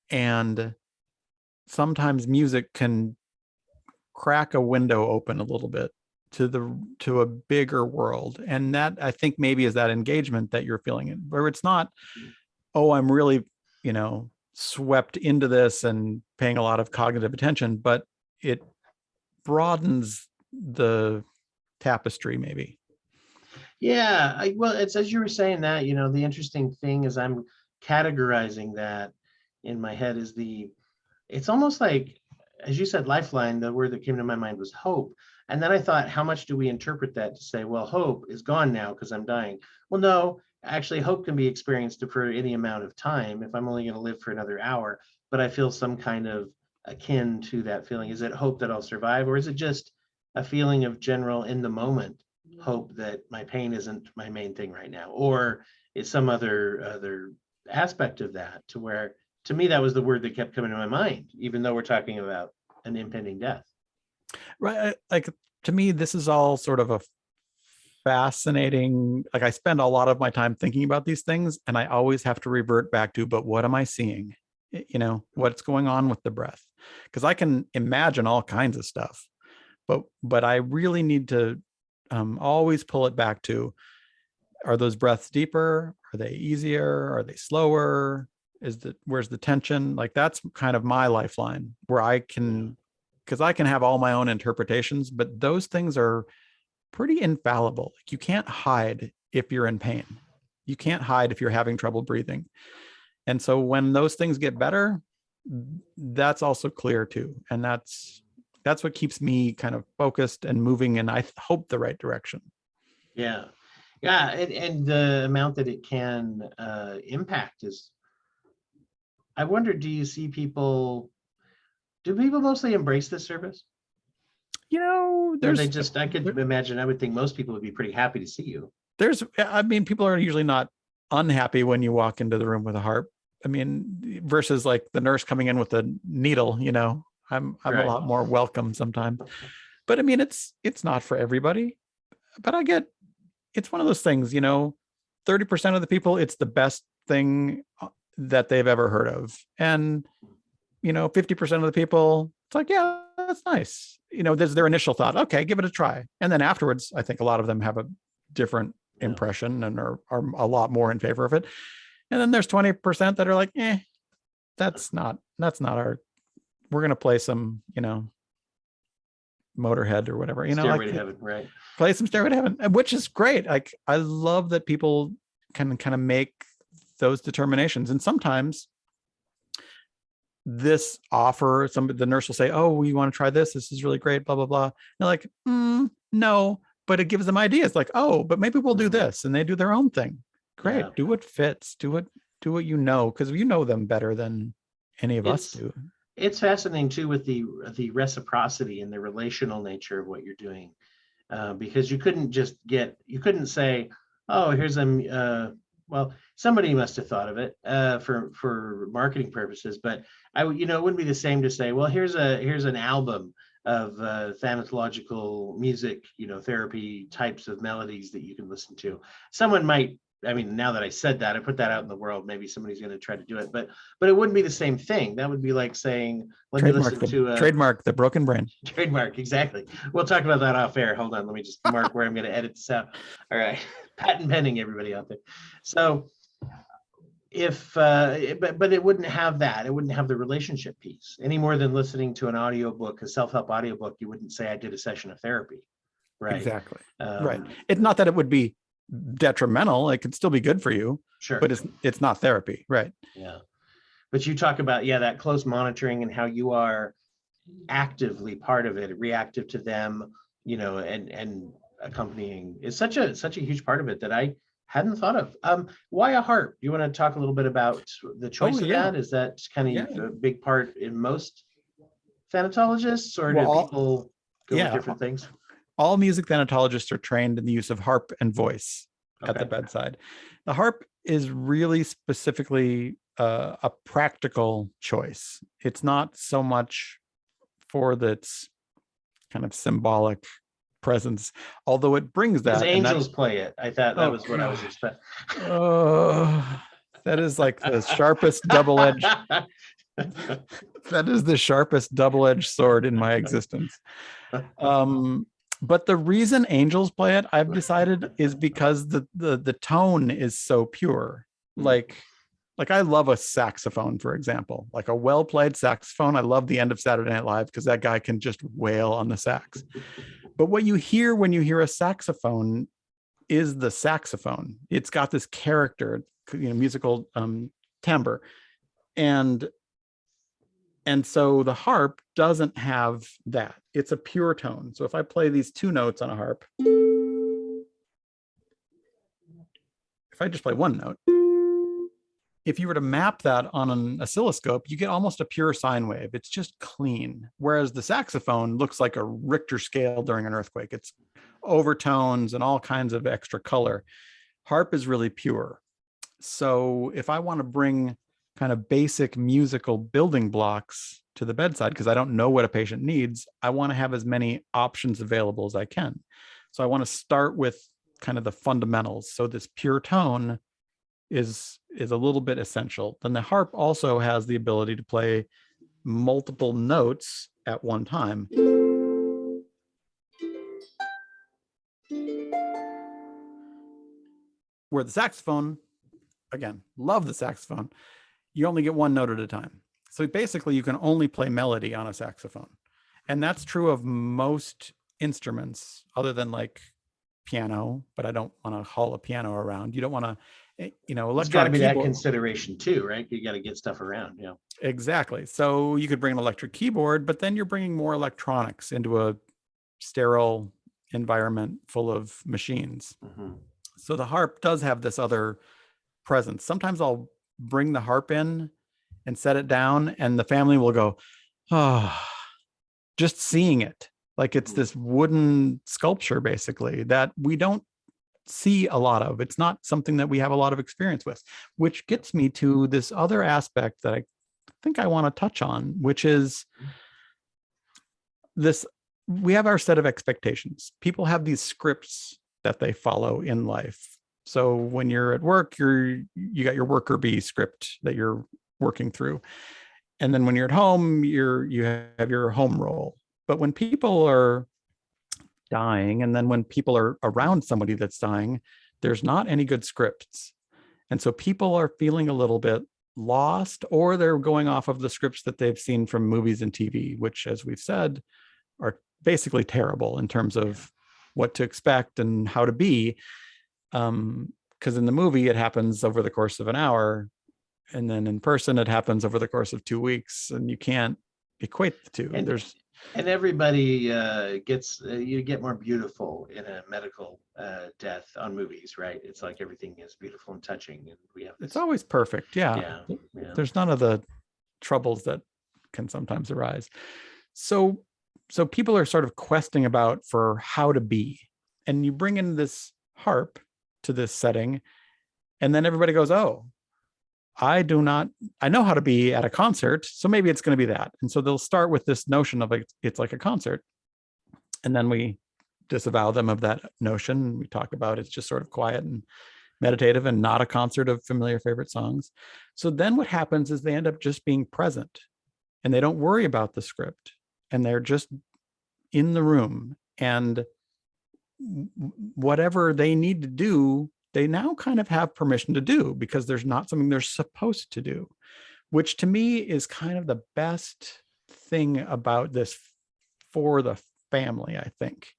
And sometimes music can crack a window open a little bit to a bigger world. And that, I think, maybe is that engagement that you're feeling, in where it's not, oh, I'm really, swept into this and paying a lot of cognitive attention, but it broadens the tapestry maybe. Yeah, well, it's as you were saying that, the interesting thing is I'm categorizing that in my head is it's almost like, as you said, lifeline. The word that came to my mind was hope. And then I thought, how much do we interpret that to say, well, hope is gone now because I'm dying? Well, no, actually, hope can be experienced for any amount of time. If I'm only going to live for another hour, but I feel some kind of akin to that feeling. Is it hope that I'll survive, or is it just a feeling of general in the moment hope that my pain isn't my main thing right now, or is some other aspect of that, to where, to me, that was the word that kept coming to my mind, even though we're talking about an impending death. Right. Like, to me, this is all sort of fascinating. Like I spend a lot of my time thinking about these things, and I always have to revert back to, but what am I seeing? What's going on with the breath? Because I can imagine all kinds of stuff, but I really need to always pull it back to, are those breaths deeper? Are they easier? Are they slower? Where's the tension? Like that's kind of my lifeline, where because I can have all my own interpretations, but those things are pretty infallible. Like you can't hide if you're in pain. You can't hide if you're having trouble breathing. And so when those things get better, that's also clear too. And that's what keeps me kind of focused and moving in, I hope, the right direction. Yeah. Yeah. And the amount that it can impact is, I wonder, do people mostly embrace this service? I could imagine, I would think most people would be pretty happy to see you. People are usually not unhappy when you walk into the room with a harp. Versus like the nurse coming in with a needle, I'm right. A lot more welcome sometimes. But it's not for everybody. But it's one of those things, 30% of the people, it's the best thing that they've ever heard of. And 50% of the people, it's like, yeah, that's nice. There's their initial thought, okay, give it a try. And then afterwards, I think a lot of them have a different impression and are a lot more in favor of it. And then there's 20% that are like, that's not our, we're going to play some, Motorhead or whatever, Stairway to Heaven, right? Play some Stairway to Heaven, which is great. Like, I love that people can kind of make those determinations. And sometimes the nurse will say, oh, you want to try this? This is really great, blah, blah, blah. And they're like, no, but it gives them ideas like, oh, but maybe we'll do this. And they do their own thing. Great. Yeah. Do what fits. Do what because you know them better than any of us do. It's fascinating too with the reciprocity and the relational nature of what you're doing, because you couldn't say, oh, here's well, somebody must have thought of it for marketing purposes, but it wouldn't be the same to say, well, here's an album of thanatological music, therapy types of melodies that you can listen to. Someone might, now that I said that, I put that out in the world, maybe somebody's going to try to do it, but it wouldn't be the same thing. That would be like saying, let me listen to trademark the broken brain. Trademark, exactly. We'll talk about that off air. Hold on, let me just mark where I'm going to edit this out. All right, patent pending, everybody out there. So but it wouldn't have that. It wouldn't have the relationship piece any more than listening to an audiobook, a self-help audiobook. You wouldn't say I did a session of therapy, right? Exactly. Right. It's not that it would be detrimental. It could still be good for you, sure, but it's not therapy, right? Yeah. But you talk about that close monitoring and how you are actively part of it, reactive to them, and accompanying is such a huge part of it that I hadn't thought of. Why a harp? Do you want to talk a little bit about the choice of that? Is that kind of a big part in most thanatologists, or do people go with different things? All music thanatologists are trained in the use of harp and voice at the bedside. The harp is really specifically a practical choice. It's not so much for its kind of symbolic presence, although it brings that. Angels play it. I thought that was what I was expecting. That is like the sharpest double-edged. That is the sharpest double-edged sword in my existence. But the reason angels play it, I've decided, is because the tone is so pure. Like I love a saxophone, for example, like a well-played saxophone. I love the end of Saturday Night Live because that guy can just wail on the sax. But what you hear when you hear a saxophone is the saxophone. It's got this character, musical timbre. And so the harp doesn't have that. It's a pure tone. So if I play these two notes on a harp, if I just play one note, if you were to map that on an oscilloscope, you get almost a pure sine wave. It's just clean. Whereas the saxophone looks like a Richter scale during an earthquake. It's overtones and all kinds of extra color. Harp is really pure. So if I want to bring kind of basic musical building blocks to the bedside, because I don't know what a patient needs, I want to have as many options available as I can. So I want to start with kind of the fundamentals. So this pure tone is a little bit essential. Then the harp also has the ability to play multiple notes at one time. Where the saxophone, again, love the saxophone, you only get one note at a time. So basically you can only play melody on a saxophone. And that's true of most instruments other than like piano, but I don't want to haul a piano around. You don't want to, It's got to electronic be that keyboard. consideration too, right? You got to get stuff around. Exactly. So you could bring an electric keyboard, but then you're bringing more electronics into a sterile environment full of machines. Mm-hmm. So the harp does have this other presence. Sometimes I'll bring the harp in and set it down, and the family will go, oh, just seeing it. Like it's this wooden sculpture, basically, that we don't see a lot of. It's not something that we have a lot of experience with, which gets me to this other aspect that I think I want to touch on, which is this. We have our set of expectations. People have these scripts that they follow in life. So when you're at work, you got your worker bee script that you're working through. And then when you're at home, you have your home role. But when people are dying, and then when people are around somebody that's dying, there's not any good scripts. And so people are feeling a little bit lost, or they're going off of the scripts that they've seen from movies and TV, which, as we've said, are basically terrible in terms of what to expect and how to be. Because in the movie, it happens over the course of an hour. And then in person, it happens over the course of 2 weeks, and you can't equate the two. And everybody you get more beautiful in a medical death on movies, right? It's like everything is beautiful and touching, and we have it's always perfect. Yeah. There's none of the troubles that can sometimes arise. So people are sort of questing about for how to be, and you bring in this harp to this setting, and then everybody goes, oh, I know how to be at a concert, so maybe it's going to be that. And so they'll start with this notion of it's like a concert. And then we disavow them of that notion. We talk about it's just sort of quiet and meditative and not a concert of familiar favorite songs. So then what happens is they end up just being present, and they don't worry about the script, and they're just in the room, and whatever they need to do, they now kind of have permission to do, because there's not something they're supposed to do, which to me is kind of the best thing about this for the family. I think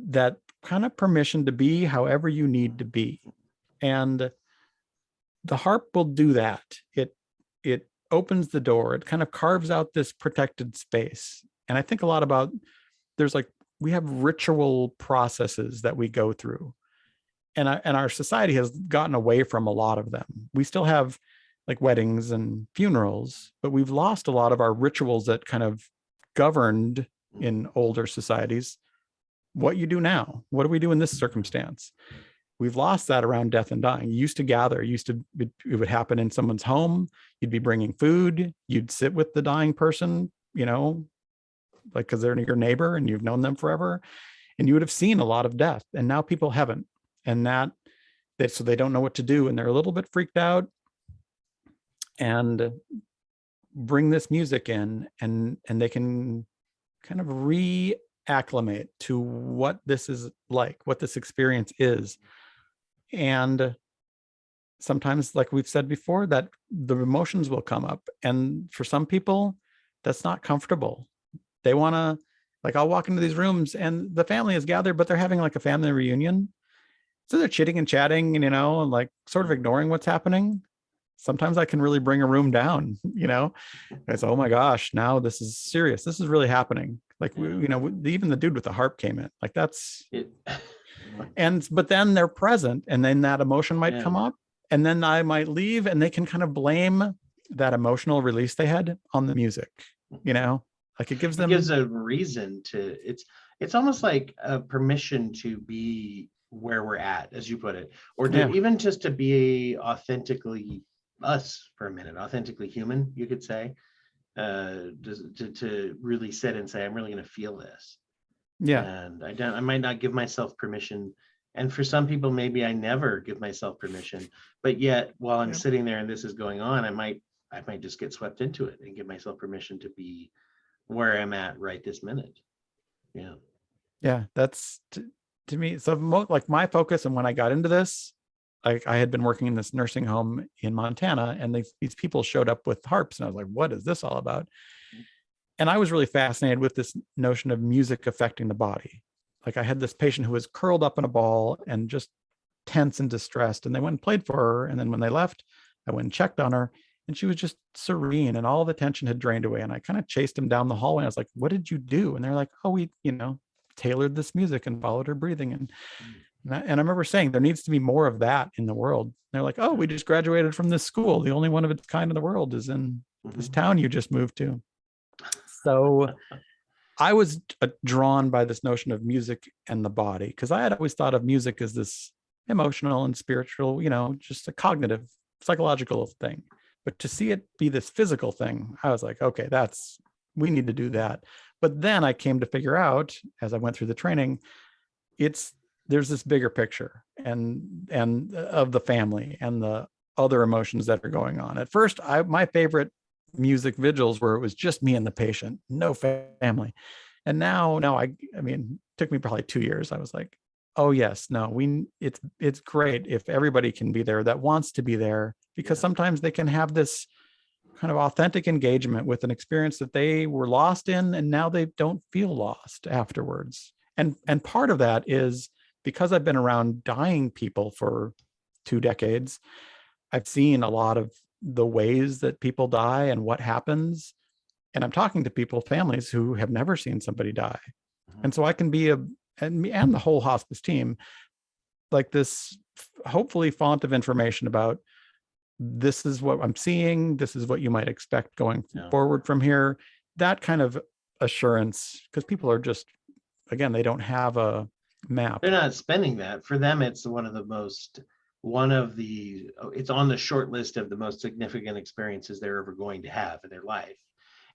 that kind of permission to be however you need to be. And the harp will do that. It opens the door. It kind of carves out this protected space. And I think a lot about, we have ritual processes that we go through. And our society has gotten away from a lot of them. We still have like weddings and funerals, but we've lost a lot of our rituals that kind of governed in older societies what you do now. What do we do in this circumstance? We've lost that around death and dying. You used to gather. It would happen in someone's home. You'd be bringing food. You'd sit with the dying person, like because they're your neighbor and you've known them forever, and you would have seen a lot of death. And now people haven't. And so they don't know what to do, and they're a little bit freaked out, and bring this music in, and they can kind of reacclimate to what this is like, what this experience is. And sometimes, like we've said before, that the emotions will come up, and for some people that's not comfortable. They want to, I'll walk into these rooms and the family is gathered, but they're having like a family reunion. So they're chitting and chatting, and like sort of ignoring what's happening. Sometimes I can really bring a room down, It's, oh my gosh, now this is serious. This is really happening. Even the dude with the harp came in, that's it. But then they're present, and then that emotion might come up, and then I might leave, and they can kind of blame that emotional release they had on the music, it gives a reason to, it's almost like a permission to be where we're at, as you put it, or even just to be authentically us for a minute, authentically human, you could say, to really sit and say, I'm really going to feel this. And I might not give myself permission And for some people, maybe I never give myself permission, but yet while I'm Yeah. sitting there and this is going on, I might just get swept into it and give myself permission to be where I'm at right this minute. Yeah. Yeah, that's to me. So like my focus, and when I got into this, I had been working in this nursing home in Montana, and these people showed up with harps, and I was like, what is this all about? And I was really fascinated with this notion of music affecting the body. Like I had this patient who was curled up in a ball and just tense and distressed, and they went and played for her. And then when they left, I went and checked on her, and she was just serene, and all the tension had drained away. And I kind of chased them down the hallway. I was like, what did you do? And they're like, oh, we, tailored this music and followed her breathing. And I remember saying there needs to be more of that in the world. And they're like, oh, we just graduated from this school. The only one of its kind in the world is in this town you just moved to. So I was drawn by this notion of music and the body, because I had always thought of music as this emotional and spiritual, just a cognitive, psychological thing. But to see it be this physical thing, I was like, okay, we need to do that. But then I came to figure out, as I went through the training, there's this bigger picture and of the family and the other emotions that are going on. At first, my favorite music vigils where it was just me and the patient, no family. And now I mean, it took me probably 2 years. I was like, oh yes, no, it's great if everybody can be there that wants to be there, because sometimes they can have this kind of authentic engagement with an experience that they were lost in, and now they don't feel lost afterwards. And part of that is because I've been around dying people for 2 decades, I've seen a lot of the ways that people die and what happens. And I'm talking to people, families who have never seen somebody die. And so I can be and the whole hospice team, like this, hopefully font of information about, this is what I'm seeing. This is what you might expect going forward from here. That kind of assurance, because people are just, again, they don't have a map. They're not spending that. For them, it's it's on the short list of the most significant experiences they're ever going to have in their life.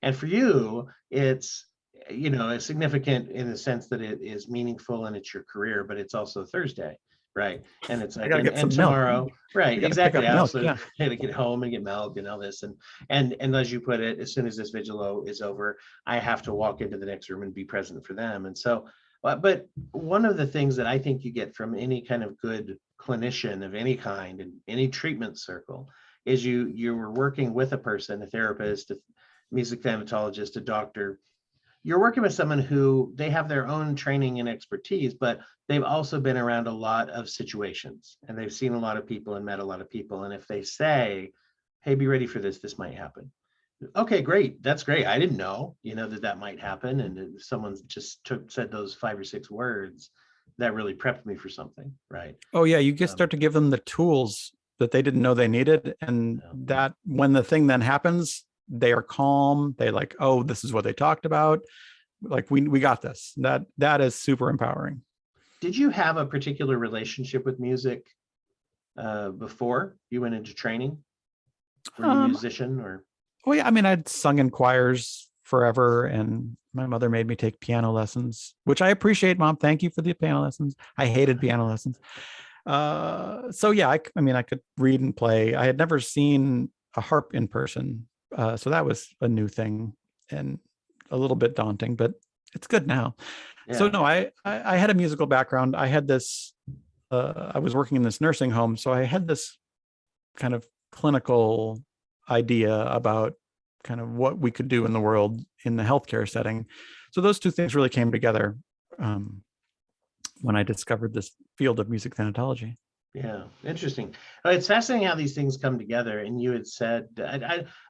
And for you, it's, it's significant in the sense that it is meaningful and it's your career, but it's also Thursday, right? And it's like, and tomorrow, milk. Right? Exactly. I also had to get home and get milk and all this, and as you put it, as soon as this vigil is over, I have to walk into the next room and be present for them. And so, but one of the things that I think you get from any kind of good clinician of any kind in any treatment circle is you're working with a person, a therapist, a music thanatologist, a doctor. You're working with someone who they have their own training and expertise, but they've also been around a lot of situations and they've seen a lot of people and met a lot of people. And if they say, hey, be ready for this, this might happen. Okay, great. That's great. I didn't know, that might happen. And if someone just said those 5 or 6 words, that really prepped me for something, right? Oh yeah, you just start to give them the tools that they didn't know they needed, and that when the thing then happens, they are calm. They like, oh, this is what they talked about. Like we got this. That is super empowering. Did you have a particular relationship with music before you went into training? Were you a musician or? Oh yeah, I mean, I'd sung in choirs forever, and my mother made me take piano lessons, which I appreciate, Mom. Thank you for the piano lessons. I hated piano lessons. So yeah, I mean, I could read and play. I had never seen a harp in person, so that was a new thing and a little bit daunting, but it's good now. Yeah. So no, I had a musical background. I had this. I was working in this nursing home, so I had this kind of clinical idea about kind of what we could do in the world in the healthcare setting. So those two things really came together when I discovered this field of music thanatology. Yeah, interesting. It's fascinating how these things come together. And you had said,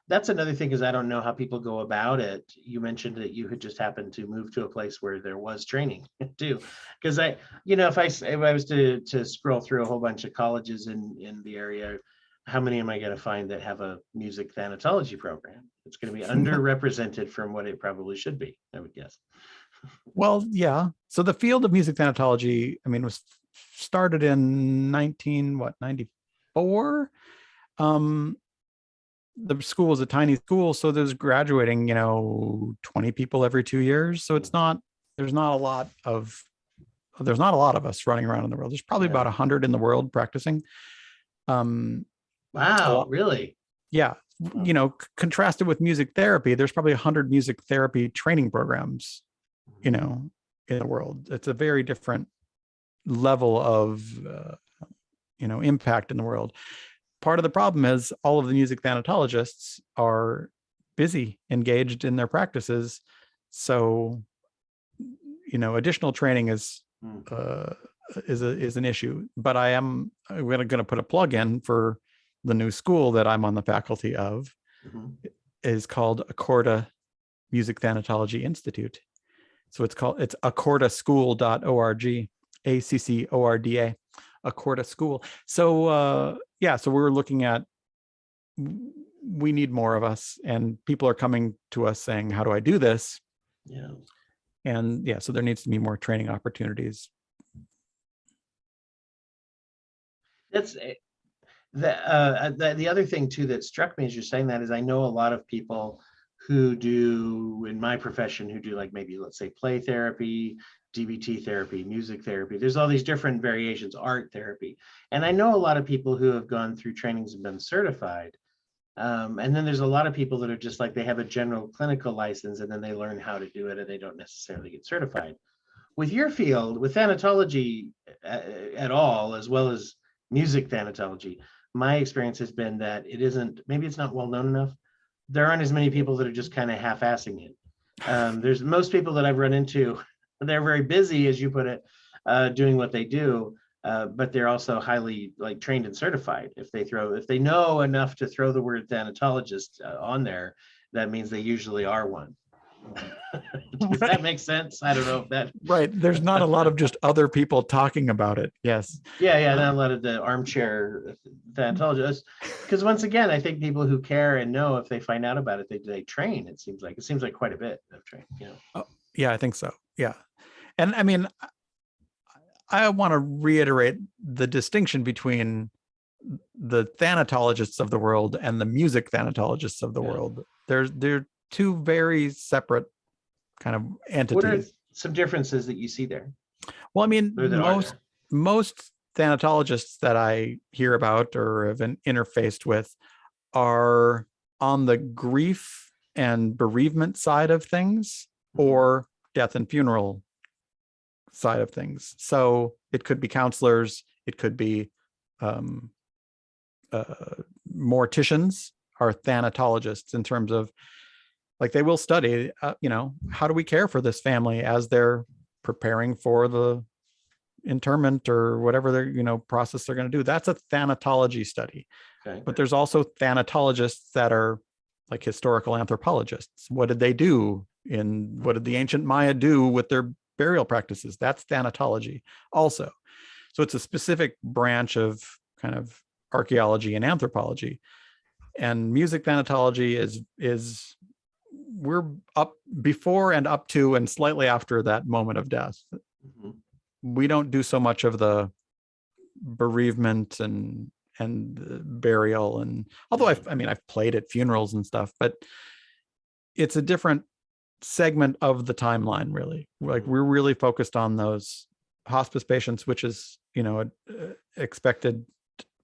that's another thing, is I don't know how people go about it. You mentioned that you had just happened to move to a place where there was training too. Because if I was to scroll through a whole bunch of colleges in the area, how many am I going to find that have a music thanatology program? It's going to be underrepresented from what it probably should be, I would guess. Well, yeah. So the field of music thanatology, I mean, was started in 1994. The school is a tiny school, so there's graduating, 20 people every 2 years. So there's not a lot of there's not a lot of us running around in the world. There's probably about 100 in the world practicing. A Wow, lot, really? yeah. You know, contrasted with music therapy, there's probably 100 music therapy training programs, you know, in the world. It's a very different level of, you know, impact in the world. Part of the problem is all of the music thanatologists are busy, engaged in their practices. So, you know, additional training is an issue. But I'm going to put a plug in for the new school that I'm on the faculty of. Is called Accorda Music Thanatology Institute. So it's accordaschool.org, ACCORDA, Accorda School. So yeah, so we're looking at, we need more of us, and people are coming to us saying, how do I do this? Yeah. And yeah, so there needs to be more training opportunities. That's the other thing too that struck me as you're saying that is I know a lot of people who do, in my profession, who do like maybe let's say play therapy, DBT therapy, music therapy. There's all these different variations, art therapy. And I know a lot of people who have gone through trainings and been certified. And then there's a lot of people that are just like, they have a general clinical license and then they learn how to do it and they don't necessarily get certified. With your field, with thanatology at all, as well as music thanatology, my experience has been that it isn't, maybe it's not well known enough. There aren't as many people that are just kind of half-assing it. There's most people that I've run into, they're very busy, as you put it, doing what they do, but they're also highly like trained and certified. If they know enough to throw the word thanatologist on there, that means they usually are one. Does that make sense? I don't know if that. Right. There's not a lot of just other people talking about it. Yes. Yeah, not a lot of the armchair thanatologists. Because once again, I think people who care and know, if they find out about it, they train. It seems like quite a bit of training. You know. Oh, yeah, I think so. Yeah. And I mean, I want to reiterate the distinction between the thanatologists of the world and the music thanatologists of the world. They're two very separate kind of entities. What are some differences that you see there? Well, I mean, most thanatologists that I hear about or have been interfaced with are on the grief and bereavement side of things, or death and funeral side of things. So it could be counselors, it could be morticians are thanatologists, in terms of like they will study, you know, how do we care for this family as they're preparing for the interment or whatever they're, you know, process they're going to do. That's a thanatology study. Okay. But there's also thanatologists that are like historical anthropologists. What did they do what did the ancient Maya do with their burial practices? That's thanatology also. So it's a specific branch of kind of archaeology and anthropology. And music thanatology is we're up before and up to and slightly after that moment of death. We don't do so much of the bereavement and burial, and although I've played at funerals and stuff, but it's a different segment of the timeline, really. Like we're really focused on those hospice patients, which is, you know, expected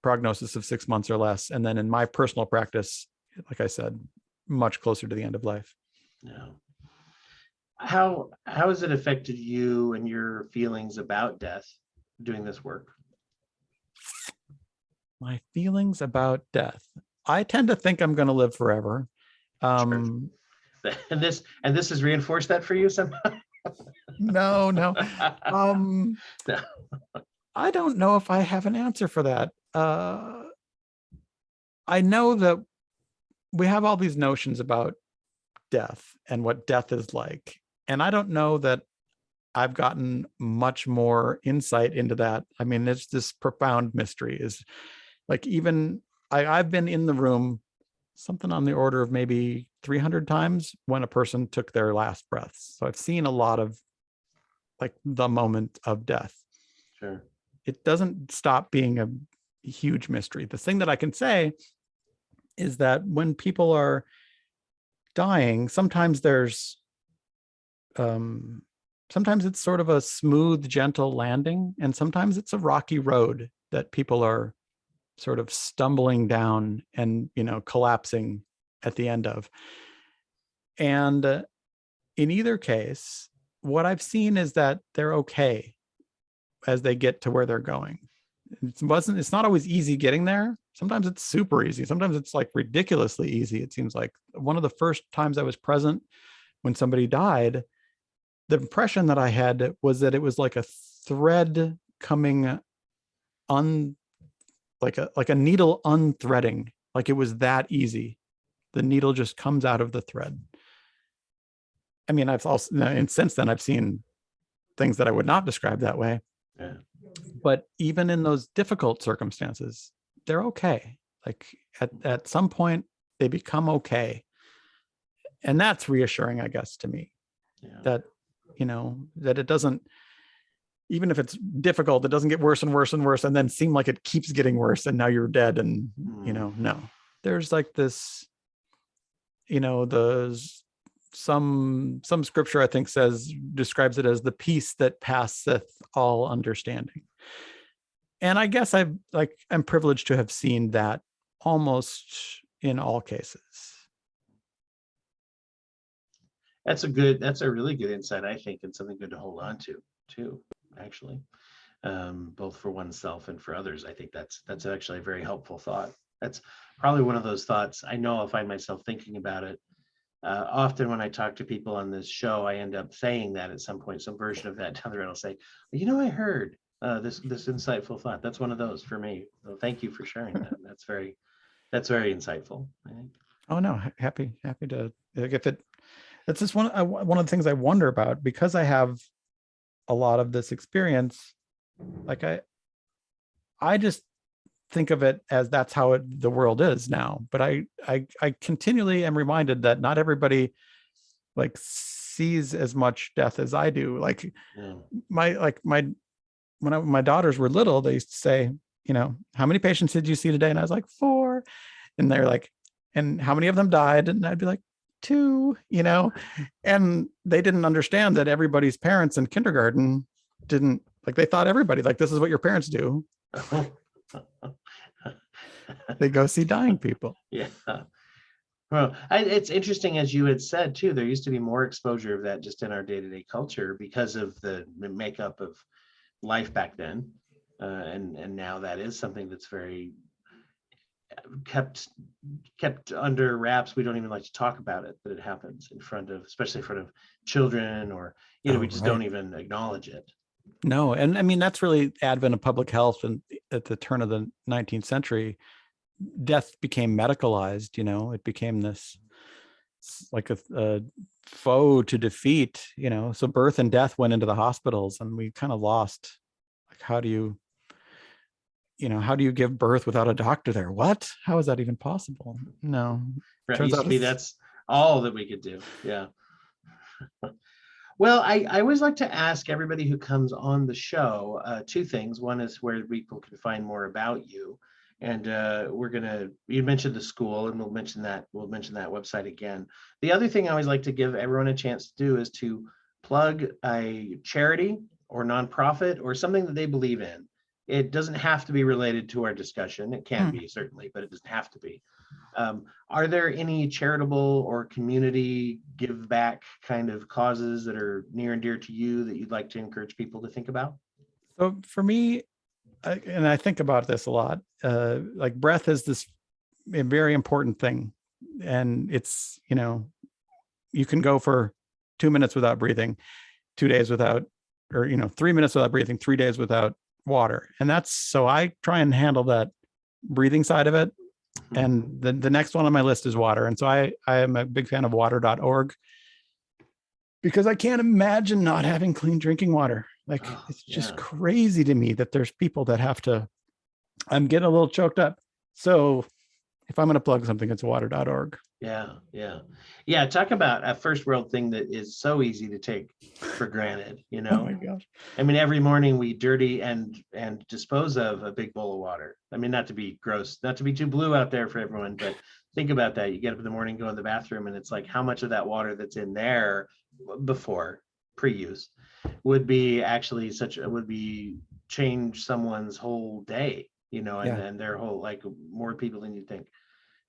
prognosis of 6 months or less. And then in my personal practice, like I said, much closer to the end of life. Yeah. How has it affected you and your feelings about death doing this work? My feelings about death. I tend to think I'm going to live forever. Sure. And this has reinforced that for you somehow? No. No. I don't know if I have an answer for that. I know that we have all these notions about death and what death is like. And I don't know that I've gotten much more insight into that. I mean, it's this profound mystery. Is like, even I've been in the room something on the order of maybe 300 times when a person took their last breaths. So I've seen a lot of like the moment of death. Sure. It doesn't stop being a huge mystery. The thing that I can say is that when people are dying, sometimes there's sometimes it's sort of a smooth, gentle landing, and sometimes it's a rocky road that people are sort of stumbling down and, collapsing at the end of. And in either case, what I've seen is that they're okay as they get to where they're going. It's not always easy getting there. Sometimes it's super easy. Sometimes it's like ridiculously easy. It seems like one of the first times I was present when somebody died, the impression that I had was that it was like a thread coming like a needle unthreading, like it was that easy. The needle just comes out of the thread. I mean, and since then I've seen things that I would not describe that way. Yeah. But even in those difficult circumstances, they're okay. Like at some point they become okay. And that's reassuring, I guess, to me. Yeah. That, that it doesn't, even if it's difficult, it doesn't get worse and worse and worse and then seem like it keeps getting worse and now you're dead. And, no, there's like this, some scripture I think describes it as the peace that passeth all understanding. And I guess I'm privileged to have seen that almost in all cases. That's a really good insight, I think, and something good to hold on to too, actually, both for oneself and for others. I think that's actually a very helpful thought. That's probably one of those thoughts I know I'll find myself thinking about it. Often when I talk to people on this show, I end up saying that at some point, some version of that down the road. I'll say, I heard this insightful thought. That's one of those for me. So thank you for sharing that. That's very insightful, I think. Oh no, happy to, if it's just one of the things I wonder about, because I have a lot of this experience. Like I just think of it as that's how the world is now. But I continually am reminded that not everybody like sees as much death as I do. Like when my daughters were little, they used to say, how many patients did you see today? And I was like, 4. And they're like, and how many of them died? And I'd be like, 2, and they didn't understand that everybody's parents in kindergarten didn't, like, they thought everybody, like, this is what your parents do. They go see dying people. Yeah. Well, it's interesting, as you had said too, there used to be more exposure of that just in our day-to-day culture because of the makeup of life back then. And now that is something that's very kept under wraps. We don't even like to talk about it, but it happens especially in front of children, or we just don't even acknowledge it. No, and I mean that's really advent of public health, and at the turn of the 19th century, death became medicalized. It became this like a foe to defeat. So birth and death went into the hospitals, and we kind of lost. Like, how do you give birth without a doctor there? What? How is that even possible? No. Turns out that's all that we could do. Yeah. Well, I always like to ask everybody who comes on the show 2 things. One is where people can find more about you. And you mentioned the school, and we'll mention that website again. The other thing I always like to give everyone a chance to do is to plug a charity or nonprofit or something that they believe in. It doesn't have to be related to our discussion. It can be, certainly, but it doesn't have to be. Are there any charitable or community give back kind of causes that are near and dear to you that you'd like to encourage people to think about? So for me, and I think about this a lot, like breath is a very important thing. And it's, you can go for 2 minutes without breathing, 2 days without, or, 3 minutes without breathing, 3 days without water. And so I try and handle that breathing side of it. And the next one on my list is water. And so I am a big fan of water.org, because I can't imagine not having clean drinking water. Like, it's just crazy to me that there's people that have to. I'm getting a little choked up. So if I'm going to plug something, it's water.org. Yeah. Talk about a first world thing that is so easy to take for granted. Oh my gosh. I mean, every morning we dirty and dispose of a big bowl of water. I mean, not to be gross, not to be too blue out there for everyone, but think about that. You get up in the morning, go in the bathroom, and it's like how much of that water that's in there before pre-use would be actually would be change someone's whole day, and Yeah. their whole, like, more people than you think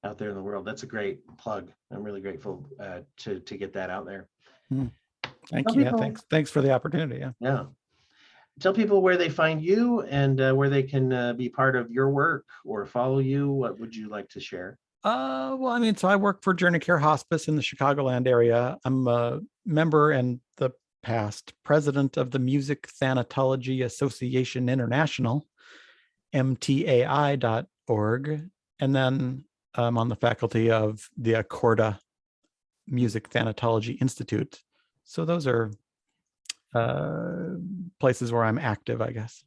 out there in the world. That's a great plug. I'm really grateful to get that out there. Thank Tell you. Yeah, people, thanks for the opportunity. Yeah. yeah. Tell people where they find you and where they can be part of your work or follow you. What would you like to share? Well, I mean, so I work for Journey Care Hospice in the Chicagoland area. I'm a member and the past president of the Music Thanatology Association International, mtai.org. And then I'm on the faculty of the Accorda Music Thanatology Institute. So those are places where I'm active, I guess.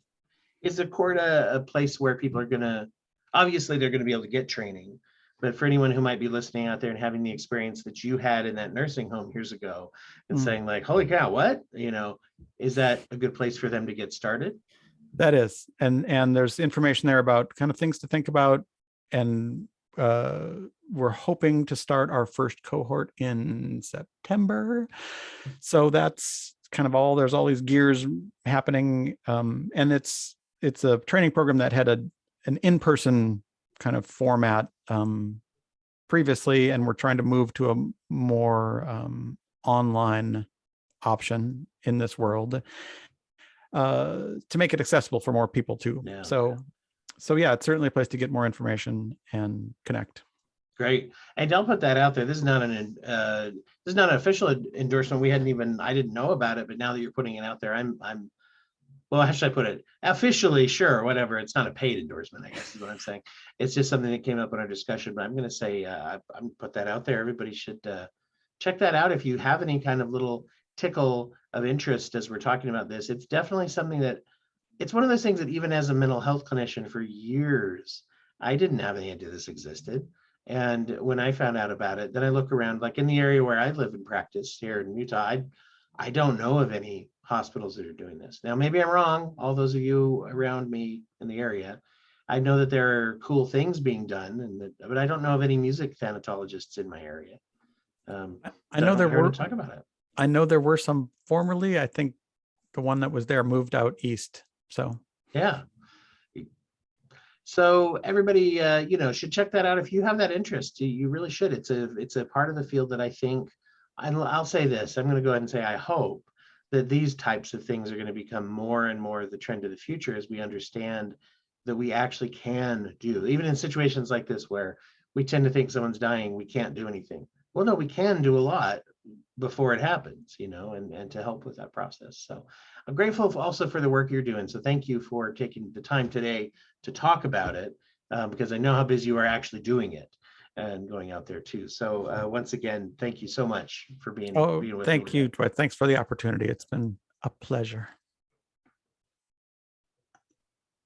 Is Accorda a place where people are obviously they're going to be able to get training, but for anyone who might be listening out there and having the experience that you had in that nursing home years ago and saying like, holy cow, what, is that a good place for them to get started? That is, and there's information there about kind of things to think about. And we're hoping to start our first cohort in September. So that's kind of there's all these gears happening. And it's a training program that had an in-person kind of format previously, and we're trying to move to a more online option in this world to make it accessible for more people too. Yeah. So yeah, it's certainly a place to get more information and connect. Great. And I'll put that out there. This is not an official endorsement. I didn't know about it, but now that you're putting it out there, well, how should I put it? Officially, sure, whatever. It's not a paid endorsement, I guess is what I'm saying. It's just something that came up in our discussion, but I'm going to say, I'm going to put that out there. Everybody should check that out. If you have any kind of little tickle of interest as we're talking about this, it's definitely something that, it's one of those things that even as a mental health clinician for years, I didn't have any idea this existed. And when I found out about it, then I look around, like in the area where I live and practice here in Utah, I don't know of any hospitals that are doing this. Now, maybe I'm wrong. All those of you around me in the area, I know that there are cool things being done, but I don't know of any music thanatologists in my area. I know there were. Talk about it. I know there were some formerly. I think the one that was there moved out east. So yeah. So everybody, should check that out if you have that interest. You really should. It's a part of the field that I think. I'll say this. I'm going to go ahead and say I hope that these types of things are going to become more and more the trend of the future as we understand that we actually can do, even in situations like this where we tend to think someone's dying, we can't do anything. Well, no, we can do a lot before it happens, and to help with that process. So I'm grateful also for the work you're doing. So thank you for taking the time today to talk about it, because I know how busy you are actually doing it and going out there too. So once again, thank you so much for being with me. Thank you, Dwight. Thanks for the opportunity. It's been a pleasure.